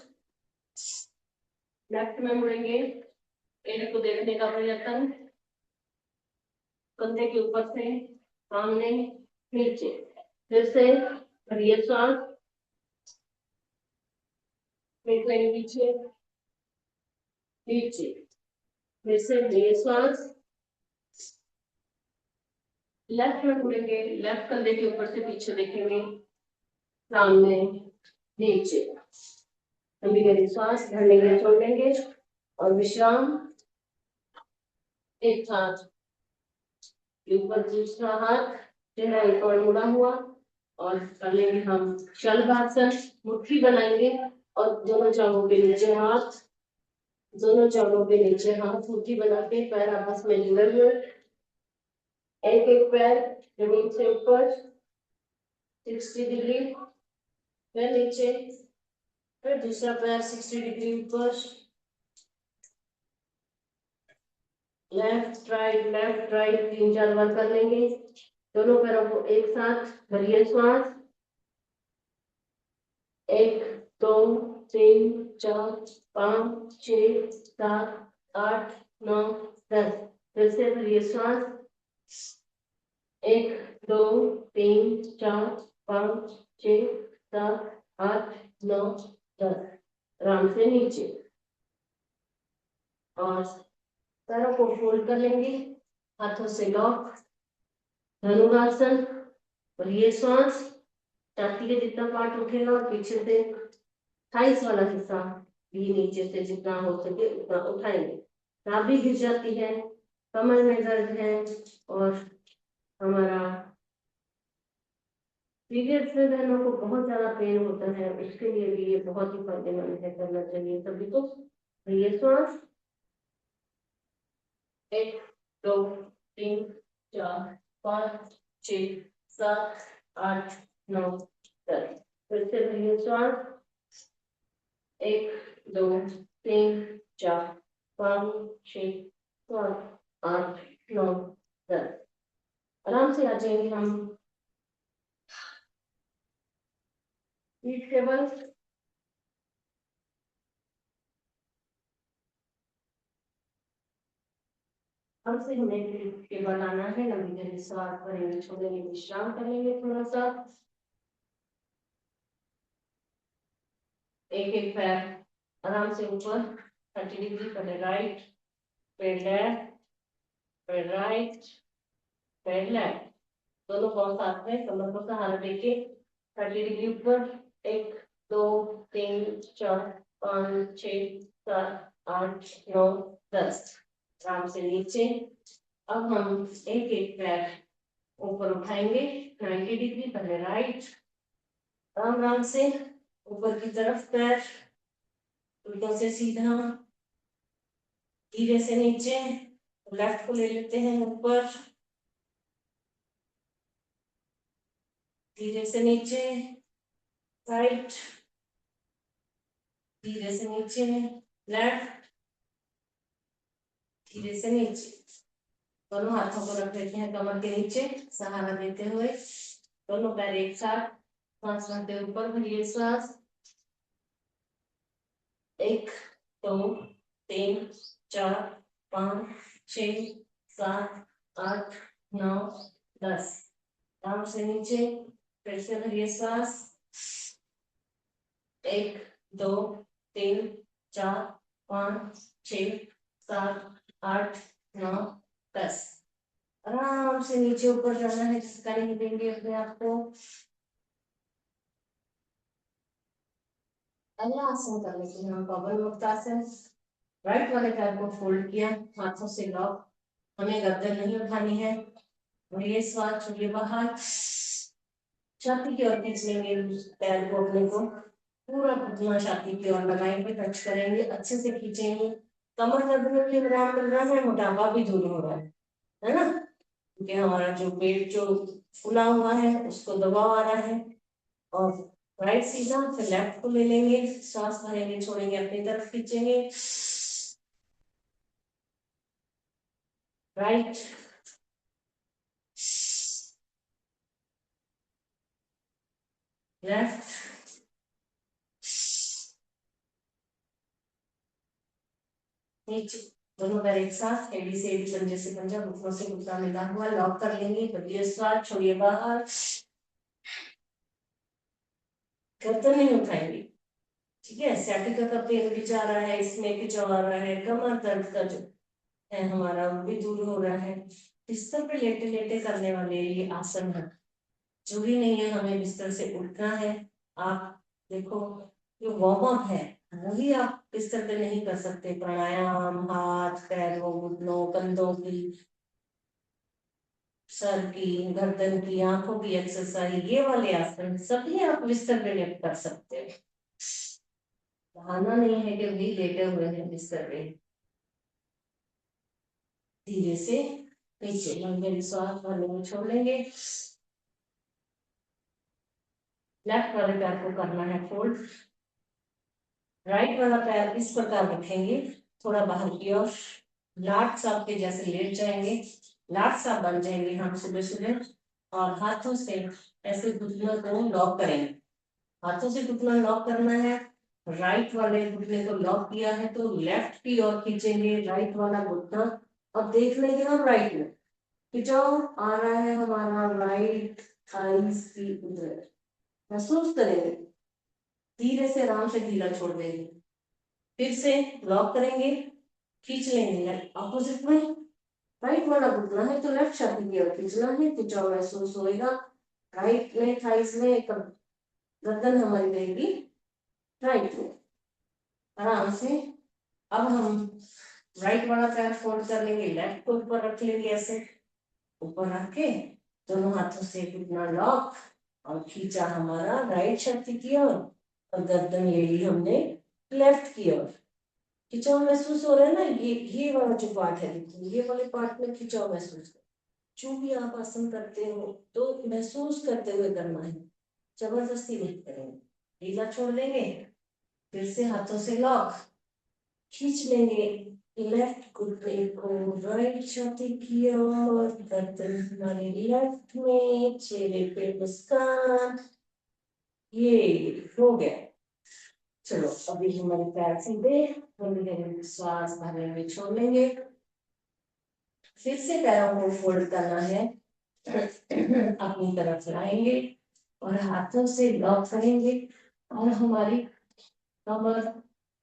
लेफ्ट में मुड़ेंगे, एड़ी को देखने का प्रयत्न, कंधे के ऊपर से सामने नीचे। फिर से धैर्य श्वास। नीचे नीचे। फिर से धैर्य श्वास। लेफ्ट में मुड़ेंगे, लेफ्ट कंधे के ऊपर से पीछे देखेंगे, सामने नीचे। लंबी गहरी श्वास भरने छोड़ लेंगे और विश्राम। एक हाथ ऊपर, दूसरा हाथ, चेहरा एक और मुड़ा हुआ, और कर लेंगे हम शलभासन। मुट्ठी बनाएंगे और दोनों जांघों के नीचे हाथ, दोनों जांघों के नीचे हाथ, मुट्ठी बना के पैर आपस में जुड़े हुए, एक एक पैर जमीन से ऊपर 60 डिग्री, फिर नीचे, फिर दूसरा पैर 60 डिग्री ऊपर। लेफ्ट राइट 3 4 बार कर लेंगे। दोनों पैरों को एक साथ भरिए श्वास। 1 2 3 4 5 6 7 8 9 10। फिर से भरिए श्वास। 1 2 3 4 5 6 7 8 9 10। आराम से नीचे, और पैरों को फोल्ड कर लेंगे, हाथों से लॉक, धनुरासन। भरिए श्वास। छाती के जितना पार्ट उठेगा और पीछे से थाइस वाला हिस्सा भी नीचे से जितना हो सके उतना उठाएंगे। नाभि गिर जाती है, कमर में दर्द है, और हमारा पीरियड्स में बहनों को बहुत ज्यादा पेन होता है, उसके लिए भी ये बहुत ही फायदेमंद है, करना चाहिए सभी को। भरिए श्वास। 1 2 3 4 5 6 7 8 9 10। फिर से भरिए श्वास। 1 2 3 4 5 6 7 8 9 10। आराम से आ जाएंगे हम पीठ के बल। अब से हमें पीठ के बल आना है, लंबी गहरी सांस भरेंगे, छोड़ेंगे, विश्राम करेंगे थोड़ा सा। एक एक पैर आराम से ऊपर 30 डिग्री, पहले राइट, फिर लेफ्ट, फिर राइट, फिर लेफ्ट। दोनों पाँव साथ में, कमर को सहारा देके 30 डिग्री ऊपर। 1 2 3 4 5 6 7 8 9 10। आराम से नीचे। अब हम एक एक पैर ऊपर उठाएंगे 90 डिग्री, पहले राइट, आराम आराम से ऊपर की तरफ पैर, उल्टा से सीधा, धीरे से नीचे। लेफ्ट को ले लेते हैं ऊपर, धीरे से नीचे, राइट, धीरे से नीचे, लेफ्ट, धीरे से नीचे। दोनों हाथों को रख देते हैं कमर के नीचे, सहारा देते हुए, दोनों पैर एक साथ, सांस भरते ऊपर, भरिए सांस। 1 2 3 4 5 6 7 8 9 10। आराम से नीचे, फिर से भरिए सांस। 1 2 3 4 5 6 7 8 9 10। आराम से नीचे ऊपर जाना है, जिसका नहीं देंगे अपने आप को। अगला आसन कर लेते हैं हम पवन मुक्त आसन। राइट वाले पैर को फोल्ड किया, हाथों से लॉक, हमें गर्दन नहीं उठानी है। और ये श्वास छोड़िए बाहर, छाती की ओर खींच लेंगे पैर को अपने को, पूरा घुटना छाती की ओर लगाएंगे, टच करेंगे, अच्छे से खींचेंगे। कमर दर्द में भी आराम मिल रहा है, मोटापा भी दूर हो रहा है ना, क्योंकि हमारा जो पेट जो फूला हुआ है उसको दबाव आ रहा है। और राइट सीधा, फिर लेफ्ट को ले लेंगे, सांस भरेंगे, छोड़ेंगे, अपनी तरफ खींचेंगे। राइट, लेफ्ट, नीचे। दोनों पैर एक साथ, एड़ी से एड़ी, पंजे से पंजा, घुटनों से घुटना मिला हुआ, लॉक कर लेंगे। करिए श्वास, छोड़िए बाहर, गर्दन नहीं उठाएंगे। ठीक है, सैटिका का पेन भी जा रहा है, इसमें खिंचाव आ रहा है, कमर दर्द का जो है हमारा वो भी दूर हो रहा है। बिस्तर पे लेटे लेटे करने वाले ये आसन है, जरूरी नहीं है हमें बिस्तर से उठना है। आप देखो, जो वार्म अप है वही आप बिस्तर पे नहीं कर सकते। प्राणायाम, हाथ पैरों घुटनों कंधों की, सर की, गर्दन की, आंखों की एक्सरसाइज, ये वाले आसन सभी आप बिस्तर पे लेट कर सकते हो। बहाना नहीं है कि भी लेटे हुए हैं बिस्तर पे। धीरे से नीचे लंबे श्वास भरने में छोड़ लेंगे। लेफ्ट वाले पैर को करना है फोल्ड, राइट वाला पैर इस प्रकार रखेंगे, थोड़ा बाहर की ओर, लाट साहब के जैसे लेट जाएंगे, लाट साहब बन जाएंगे हम सुबह सुबह। और हाथों से ऐसे घुटनों को लॉक करेंगे, हाथों से घुटना लॉक करना है। राइट वाले घुटने को लॉक किया है तो लेफ्ट की ओर खींचेंगे राइट वाला घुटना। अब देख लेंगे हम राइट में खिंचाव आ रहा है हमारा, राइट थाइस की उधर महसूस करेंगे, धीरे से आराम से ढीला छोड़ देंगे, फिर से लॉक करेंगे, खींच लेंगे अपोजिट में। राइट वाला घुटना है तो लेफ्ट छाती की ओर खींचना है, खिंचाव महसूस होएगा राइट में, थाइस में, गर्दन हमारी रहेगी राइट में, आराम से। अब हम राइट वाला पैर फोल्ड कर लेंगे, लेफ्ट को ऊपर रख लेंगे, ऐसे ऊपर रख के दोनों हाथों से घुटना लॉक, और खींचा हमारा राइट छाती की ओर, और गर्दन ले ली हमने लेफ्ट की ओर। खिंचाव महसूस हो रहा है ना, ये वाला जो पार्ट है, देखिए ये वाले पार्ट में खिंचाव महसूस कर। जो भी आप आसन करते हो तो महसूस करते हुए करना है, जबरदस्ती नहीं करेंगे। ढीला छोड़ देंगे, फिर से हाथों से लॉक, खींच लेंगे लेफ्ट घुटने को राइट छाती की ओर, गर्दन हमारे लेफ्ट में, चेहरे पे मुस्कान, ये हो गया। चलो अभी हमारे पैर सीधे, हम श्वास भरने में छोड़ लेंगे, फिर से पैरों को फोल्ड करना है, अपनी तरफ लाएंगे और हाथों से लॉक करेंगे, और हमारी कमर,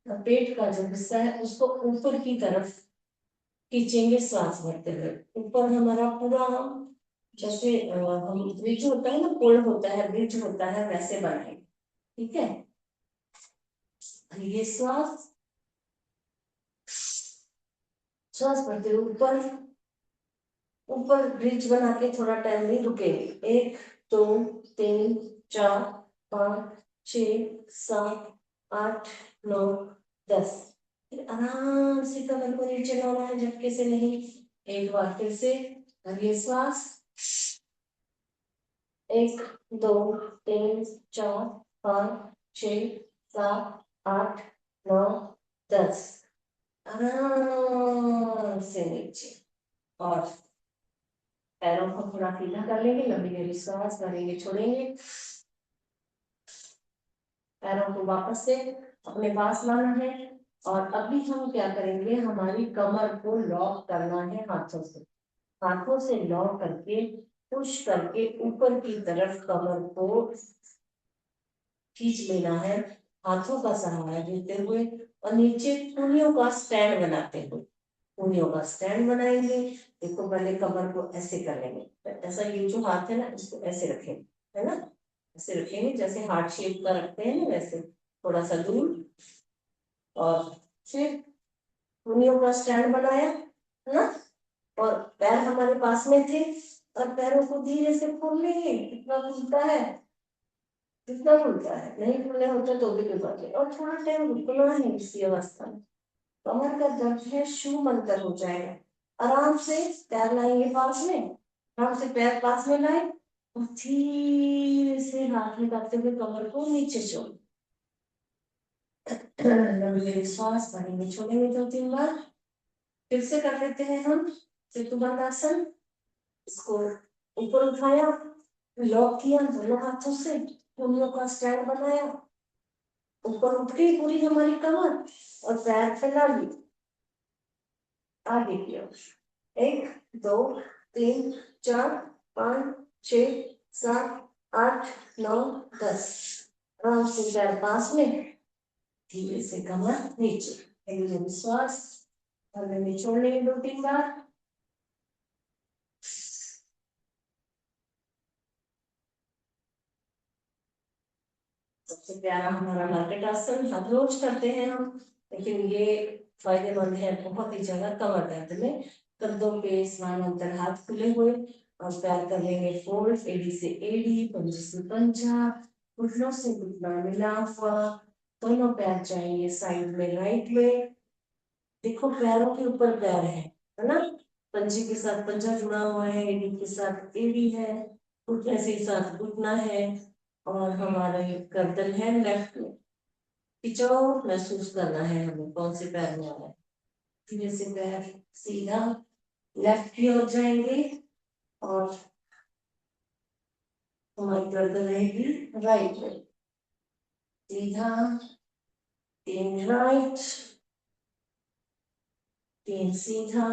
पेट का जो हिस्सा है उसको ऊपर की तरफ खींचेंगे, श्वास भरते हुए। ऊपर हमारा पूरा जैसे हम ब्रिज होता है ना, पुल होता है, ब्रिज होता है, वैसे बनाएंगे। ठीक है, ये श्वास, श्वास भरते हुए ऊपर, ऊपर ब्रिज बना के थोड़ा टाइम नहीं रुकेंगे। 1 2 3 4 5 6 7 8 9 10। फिर आराम से कमर को नीचे लाना है, झटके से नहीं। एक बार फिर से भरिए श्वास। 1 2 3 4 5 6 7 8 9 10। आराम से नीचे, और पैरों को थोड़ा सीधा कर लेंगे, लंबी गहरी सांस भरेंगे, छोड़ेंगे। पैरों को वापस से अपने पास लाना है। और अभी हम क्या करेंगे, हमारी कमर को लॉक करना है हाथों से। हाथों से लॉक करके पुश करके ऊपर की तरफ कमर को खींच लेना है, हाथों का सहारा देते हुए, और नीचे कूलियों का स्टैंड बनाते हुए। कूलियों का स्टैंड बनाएंगे। देखो, पहले कमर को ऐसे कर लेंगे, ऐसा ये जो हाथ है ना, इसको ऐसे रखेंगे, है ना, ऐसे रखेंगे जैसे हार्ट शेप का रखते हैं ना, वैसे थोड़ा सा दूर। और फिर कूलियों का स्टैंड बनाया, है ना, और पैर हमारे पास में थे, और पैरों को धीरे से खोल लेंगे। कितना खुलता है, कितना खुलता है, नहीं खुले होते तो भी कोई बात नहीं। और थोड़ा टाइम रुकना है इसी अवस्था में। कमर का दर्द है, शू मंतर हो जाएगा। आराम से पैर लाएंगे पास में, आराम से पैर पास में लाए, और धीरे से हाथ निकालते हुए कमर को नीचे छोड़। लंबी श्वास भरेंगे, छोड़ेंगे 2 3 बार। फिर से कर लेते हैं हम सेतुबंध आसन। इसको ऊपर उठाया, लॉक किया दोनों हाथों से, उंगलियों का स्टैंड बनाया, ऊपर उठ गई पूरी हमारी कमर, और पैर फैला ली आगे की ओर। 1 2 3 4 5 6 7 8 9 10। आराम से पैर पास में, धीरे से कमर नीचे, विश्वास भरने में छोड़ने 2 3 बार। सबसे प्यारा हमारा मार्केट आसन हर रोज करते हैं हम, लेकिन ये फायदेमंद है बहुत ही ज्यादा कमर दर्द में। कंधों पे समानांतर हाथ खुले हुए, और पैर कर लेंगे फोल्ड, एडी से एडी, पंजे से पंजा, घुटनों से घुटना मिला हुआ। दोनों पैर जाएंगे साइड में, राइट में। देखो, पैरों के ऊपर पैर है ना, पंजे के साथ पंजा जुड़ा हुआ है, एडी के साथ एडी है, घुटने से साथ घुटना है, और हमारा गर्दन है लेफ्ट में। खिंचाव महसूस करना है हमें, कौन से पैर में आ रहा है। धीरे से पैर सीधा लेफ्ट की ओर जाएंगे, और हमारी गर्दन रहेगी राइट में। सीधा 3 राइट, 3 सीधा,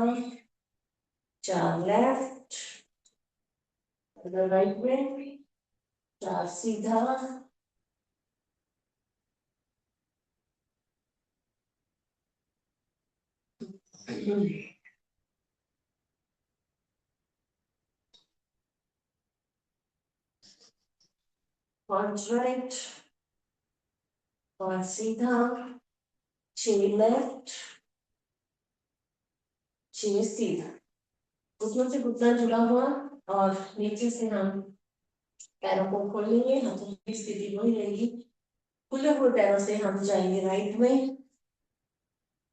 4 लेफ्ट, राइट में, 4 सीधा, 5 राइट, 5 सीधा, 6 लेफ्ट, 6 सीधा। घुटनों से घुटना जुड़ा हुआ, और नीचे से हम पैरों को खोल लेंगे, हाथों की स्थिति वही रहेगी। खुले हुए पैरों से हम जाएंगे राइट में।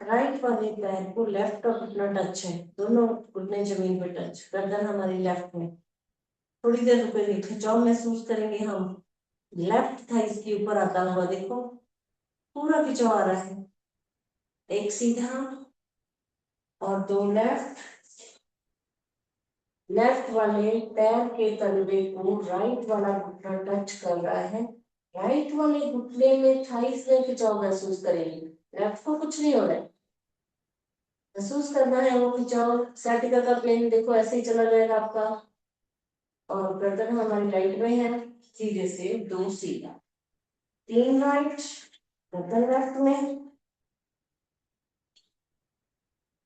राइट वाले पैर को लेफ्ट का घुटना टच है, दोनों घुटने जमीन पे टच, गर्दन हमारी लेफ्ट में। थोड़ी देर रुकेंगे, खिंचाव महसूस करेंगे हम, लेफ्ट थाइस के ऊपर आता हुआ, देखो पूरा खिंचाव आ रहा है। 1 सीधा, और 2 लेफ्ट। लेफ्ट वाले पैर के तलवे को राइट वाला घुटना टच कर रहा है। राइट वाले घुटने में थाइस में खिंचाव महसूस करेंगे, लेफ्ट को कुछ नहीं हो रहा है। महसूस करना है वो खिंचाव। सैटिका का प्लेन देखो ऐसे ही चला जाएगा आपका, और गर्दन हमारी राइट में है। सीधे से 2 सीधा, 3 राइट, गर्दन लेफ्ट में,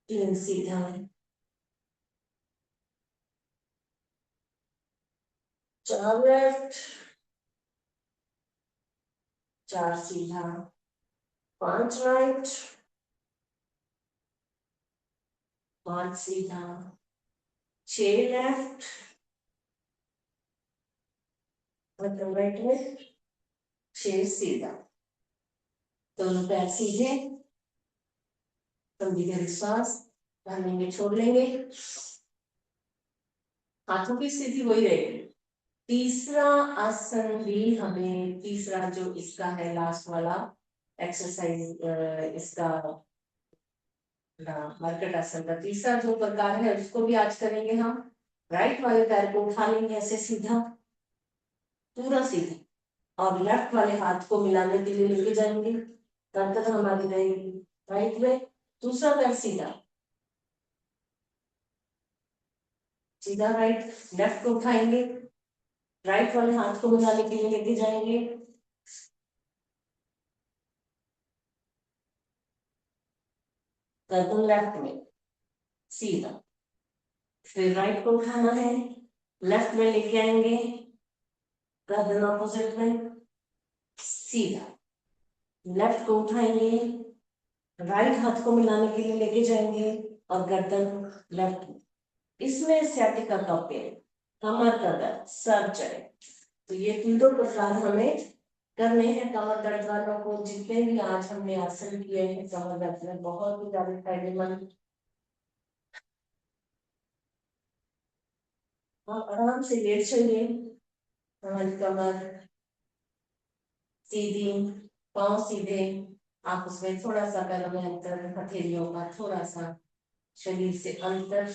3 सीधा, 4 लेफ्ट, 4 सीधा, 5 राइट, 5 सीधा, 6 लेफ्ट, मतलब राइट में 6 सीधा, दोनों पैर सीधे, लंबी गहरी सांस भर लेंगे, छोड़ लेंगे, हाथों की स्थिति वही रहेगी। तीसरा आसन भी हमें, तीसरा जो इसका है लास्ट वाला एक्सरसाइज, इसका मरकट आसन का तीसरा जो प्रकार है उसको भी आज करेंगे हम। राइट वाले पैर को उठा लेंगे ऐसे सीधा, पूरा सीधा, और लेफ्ट वाले हाथ को मिलाने के लिए लेके जाएंगे, गर्दन हमारी रहेगी राइट में, दूसरा पैर सीधा, सीधा राइट, लेफ्ट को उठाएंगे, राइट वाले हाथ को मिलाने के लिए लेके जाएंगे, गर्दन लेफ्ट में सीधा, फिर राइट को उठाना है, लेफ्ट में लेके आएंगे, गर्दन ऑपोजिट में सीधा, लेफ्ट को उठाएंगे, राइट हाथ को मिलाने के लिए लेके जाएंगे और गर्दन लेफ्ट में। इसमें sciatica का पेन, कमर का दर्द, सर चढ़े, तो ये तीनों प्रकार हमें करने हैं कमर दर्द वालों को। जितने भी आज हमने आसन किए हैं कमर दर्द में बहुत ही ज्यादा फायदेमंद। आप आराम से लेट जाइए, हमारी कमर सीधी, पांव सीधे, आप उसमें थोड़ा सा कदम अंतर, हथेलियों का थोड़ा सा शरीर से अंतर,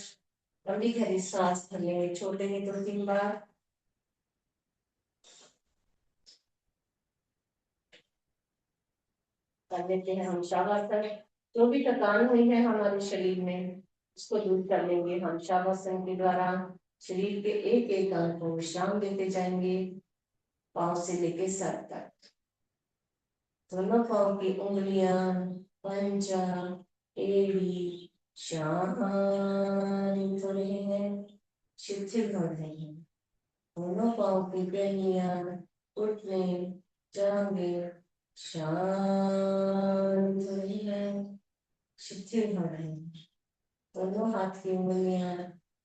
लंबी गहरी सांस भरेंगे, छोड़ेंगे 2-3 बार, कर लेते हैं हम शवासन। जो भी थकान हुई है हमारे शरीर में उसको दूर कर लेंगे हम शवासन के द्वारा। शरीर के एक एक अंग को विश्राम देते जाएंगे, पांव से लेके सर तक, दोनों पांव की उंगलियां, पंजा, एड़ी शांत हो रही है, शिथिल हो रही है, दोनों पांव की बेनियां, घुटने, जांघे शांत हो रही है, शिथिल हो रही है, दोनों हाथ की उंगलियां,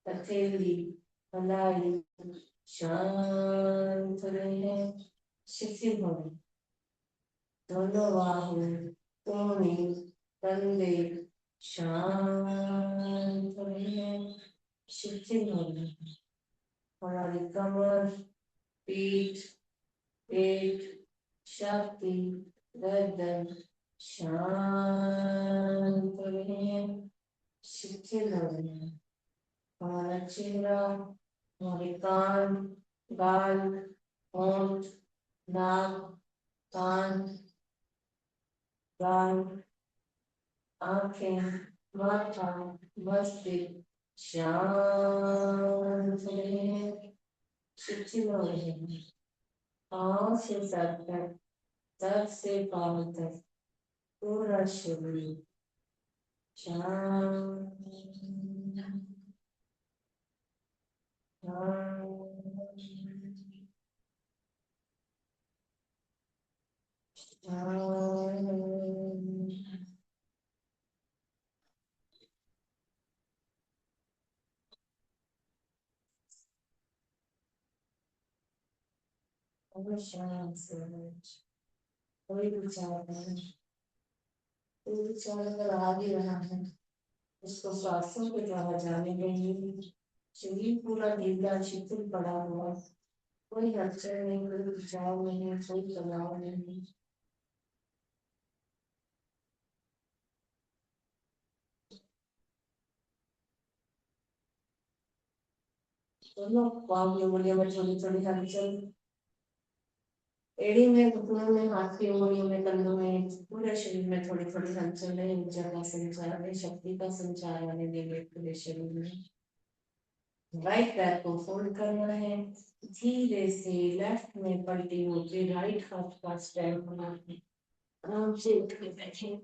हथेली, कलाई शांत हो रही है, शिथिल हो रही है, दोनों बाहु, कोहनी, कंधे शांत हो रही है, शिथिल हो रही है, हमारी कमर, पीठ, पेट, छाती, गर्दन शांत हो रही है, शिथिल हो रही है, हमारा चेहरा, हमारे कान, गाल, होंठ, नाक, कान, गाल, आंखें, माथा, मस्तिष्क शांत हो रहे हैं, शिथिल हो रहे हैं, पाँव से सर तक, सर से पाँव तक पूरा शरीर शांत, शांत से कोई विचार नहीं, कोई विचार अगर आ भी रहा है उसको सांसों के द्वारा जाने देंगे, शरीर पूरा ढीला शिथिल पड़ा हुआ, कोई हलचल नहीं, कोई विचार नहीं, कोई तनाव नहीं, दोनों पाँव की उंगलियों में थोड़ी थोड़ी हलचल, एड़ी में, घुटनों में, हाथ की उंगलियों में, कंधों में, पूरे शरीर में थोड़ी थोड़ी हलचल है, ऊर्जा का संचार है, शक्ति का संचार होने देंगे पूरे शरीर में। राइट पैर को फोल्ड करना है, धीरे से लेफ्ट में पलटी होकर राइट हाथ का स्टैंड बना के आराम से उठ के बैठे,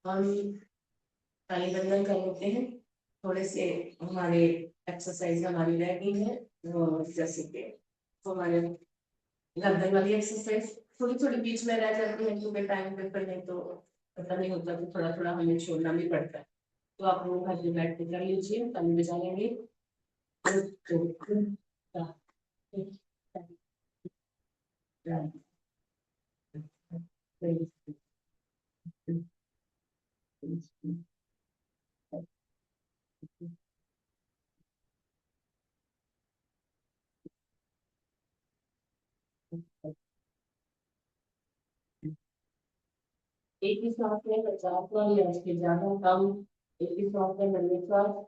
हम ताली बंधन कर लेते हैं। थोड़े से हमारे एक्सरसाइज हमारी रह गई है, जैसे कि हमारे गर्दन वाली एक्सरसाइज थोड़ी थोड़ी बीच में रह जाती है, क्योंकि टाइम पे पढ़ने तो पता नहीं होता, तो थोड़ा थोड़ा हमें छोड़ना भी पड़ता है। तो आप लोग घर पे बैठ के कर लीजिए, ताली बजा लेंगे। एक ही सांस में 50 बार या उसके ज्यादा कम, एक ही सांस में लंबे सांस।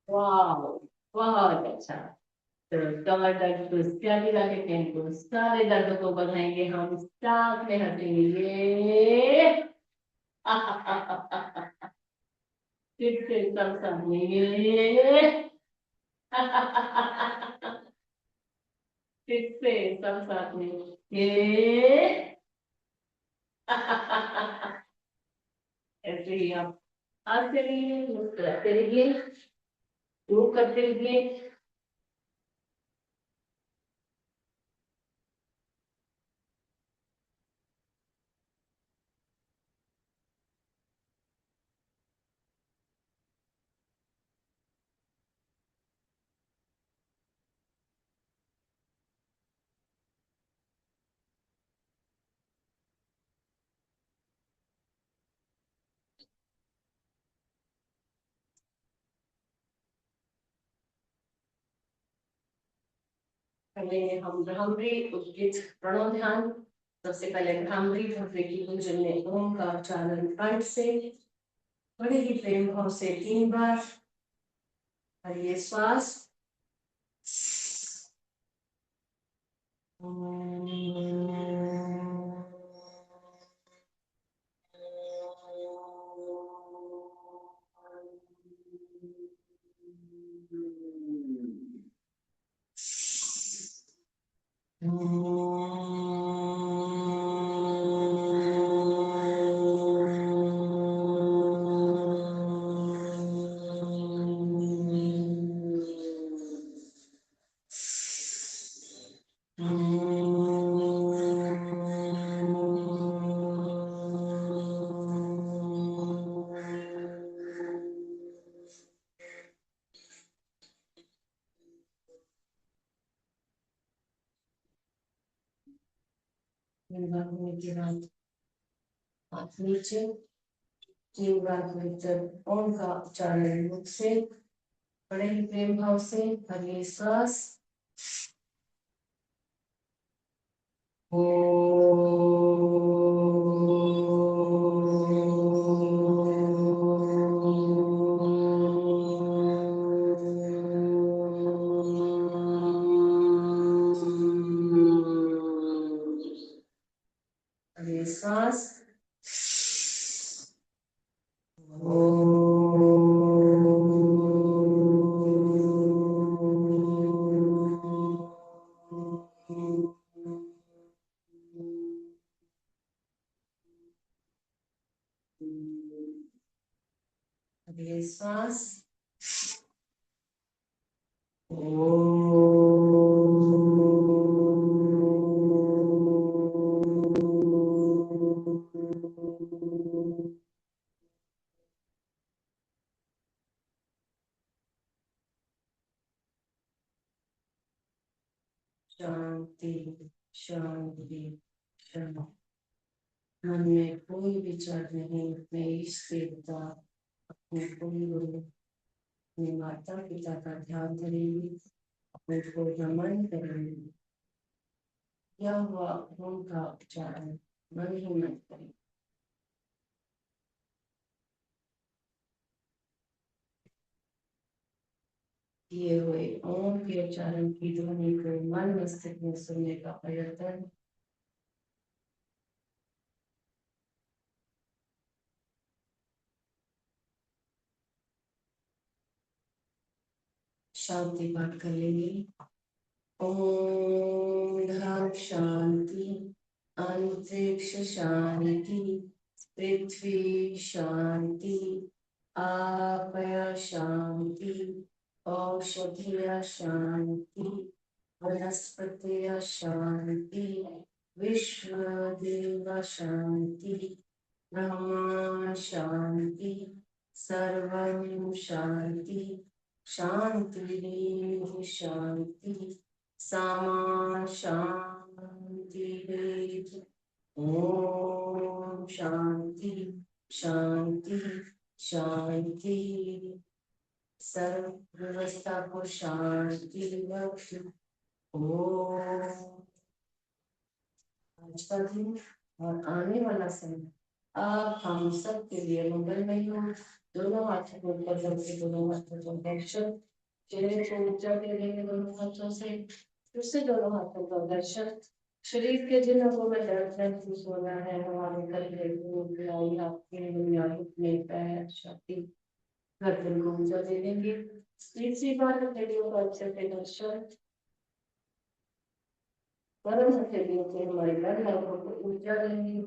वाह, बहुत अच्छा। तो कमर दर्द को क्या गिरा के टेंको सारे दर्द को बढ़ाएंगे हम, साथ में हंसेंगे ये। फिर से सब सामने ये। फिर से सब साथ में ये। ऐसे ही आप हंसते रहिए, मुस्कुराते रहिए, वो करते रहिए। पहले हम भ्रामरी उद्गित प्रणव ध्यान। सबसे पहले भ्रामरी भव्य की गुंजन में ओम का उच्चारण कंठ से बड़े ही प्रेम भाव से 3 बार। और ये श्वास के बाद हाथ नीचे, 3 बार भीतर ओम का उच्चारण मुख से बड़े ही प्रेम भाव से। अगली श्वास अगली श्वास अगली श्वास शांति शांति शांति। मन में कोई विचार नहीं, अपने इष्ट देवता, अपने कोई गुरु, अपने माता पिता का ध्यान करेंगे, अपने को नमन करेंगे। क्या हुआ उनका उच्चारण मन ही मन करें। किए हुए ओम के उच्चारण की ध्वनि को मन मस्तिष्क में सुनने का प्रयत्न शांति पाठ कर लेंगे। ओम धाम शांति, अंतरिक्ष शांति, पृथ्वी शांति, आपया शांति, औषधिया शांति, वनस्पतिया शांति, विश्वदेवा शांति, ब्रह्मा शांति, सर्वं शांति, शांति शांति, सामा शांति। ओम शांति शांति शांति, सर्व व्यवस्था को शांति बख्शे। ओम। आज का दिन और आने वाला समय अब हम सब के लिए मंगलमय हो। दोनों हाथों को ऊपर करके दोनों हाथों को दर्शन, चेहरे को ऊंचा कर लेंगे दोनों हाथों से, फिर से दोनों हाथों का दर्शन। शरीर के जिन अंगों में दर्द महसूस हो रहा है, हमारे गले, कलाई, आपके बुनियादी पैर, छाती, गर्दन को ऊंचा दे देंगे। तीसरी बार हथेलियों का अच्छे से दर्शन। परम हथेलियों से हमारे गर्दन को ऊंचा लेंगे।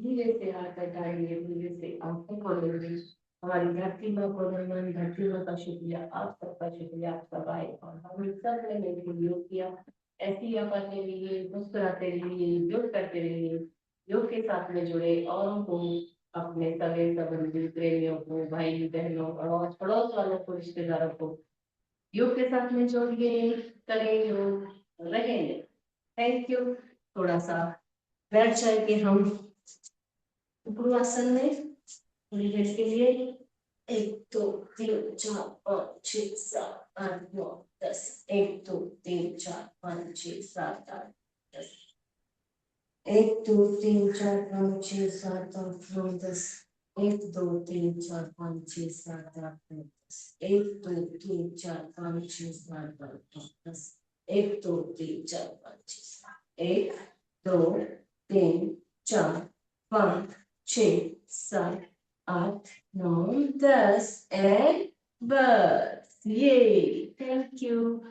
धीरे से हाथ हटाएंगे, धीरे से आंखें खोलेंगे। हमारी धरती माँ को नमन, धरती माँ का शुक्रिया, आप सबका शुक्रिया, आप सब आए और हम सब ने मिलकर योग किया। ऐसी करने लिए मुस्कुराते रहिए, योग करते रहिए, योग के साथ में जुड़े औरों को, अपने सगे संबंधी, प्रेमियों को, भाई बहनों, अड़ोस पड़ोस वालों को, रिश्तेदारों को योग के साथ में जोड़िए, करें योग, रहेंगे। Thank you. थोड़ा सा बैठ जाएंगे हम उपवासन में थोड़ी देर के लिए। 1 2 3 4 5 6 7 8 9 10। 1 2 3 4 5 6 7 8 10। 1 2 3 4 5 6 7 8 9 10। 1 2 3 4 5 6 7 8 9 10। 1 2 3 4 5 6 7 8 9 10। 1 2 3 4 5 6 7। 1 2 3 4 5 6 7 8 9 10 and bus. Yay! Thank you.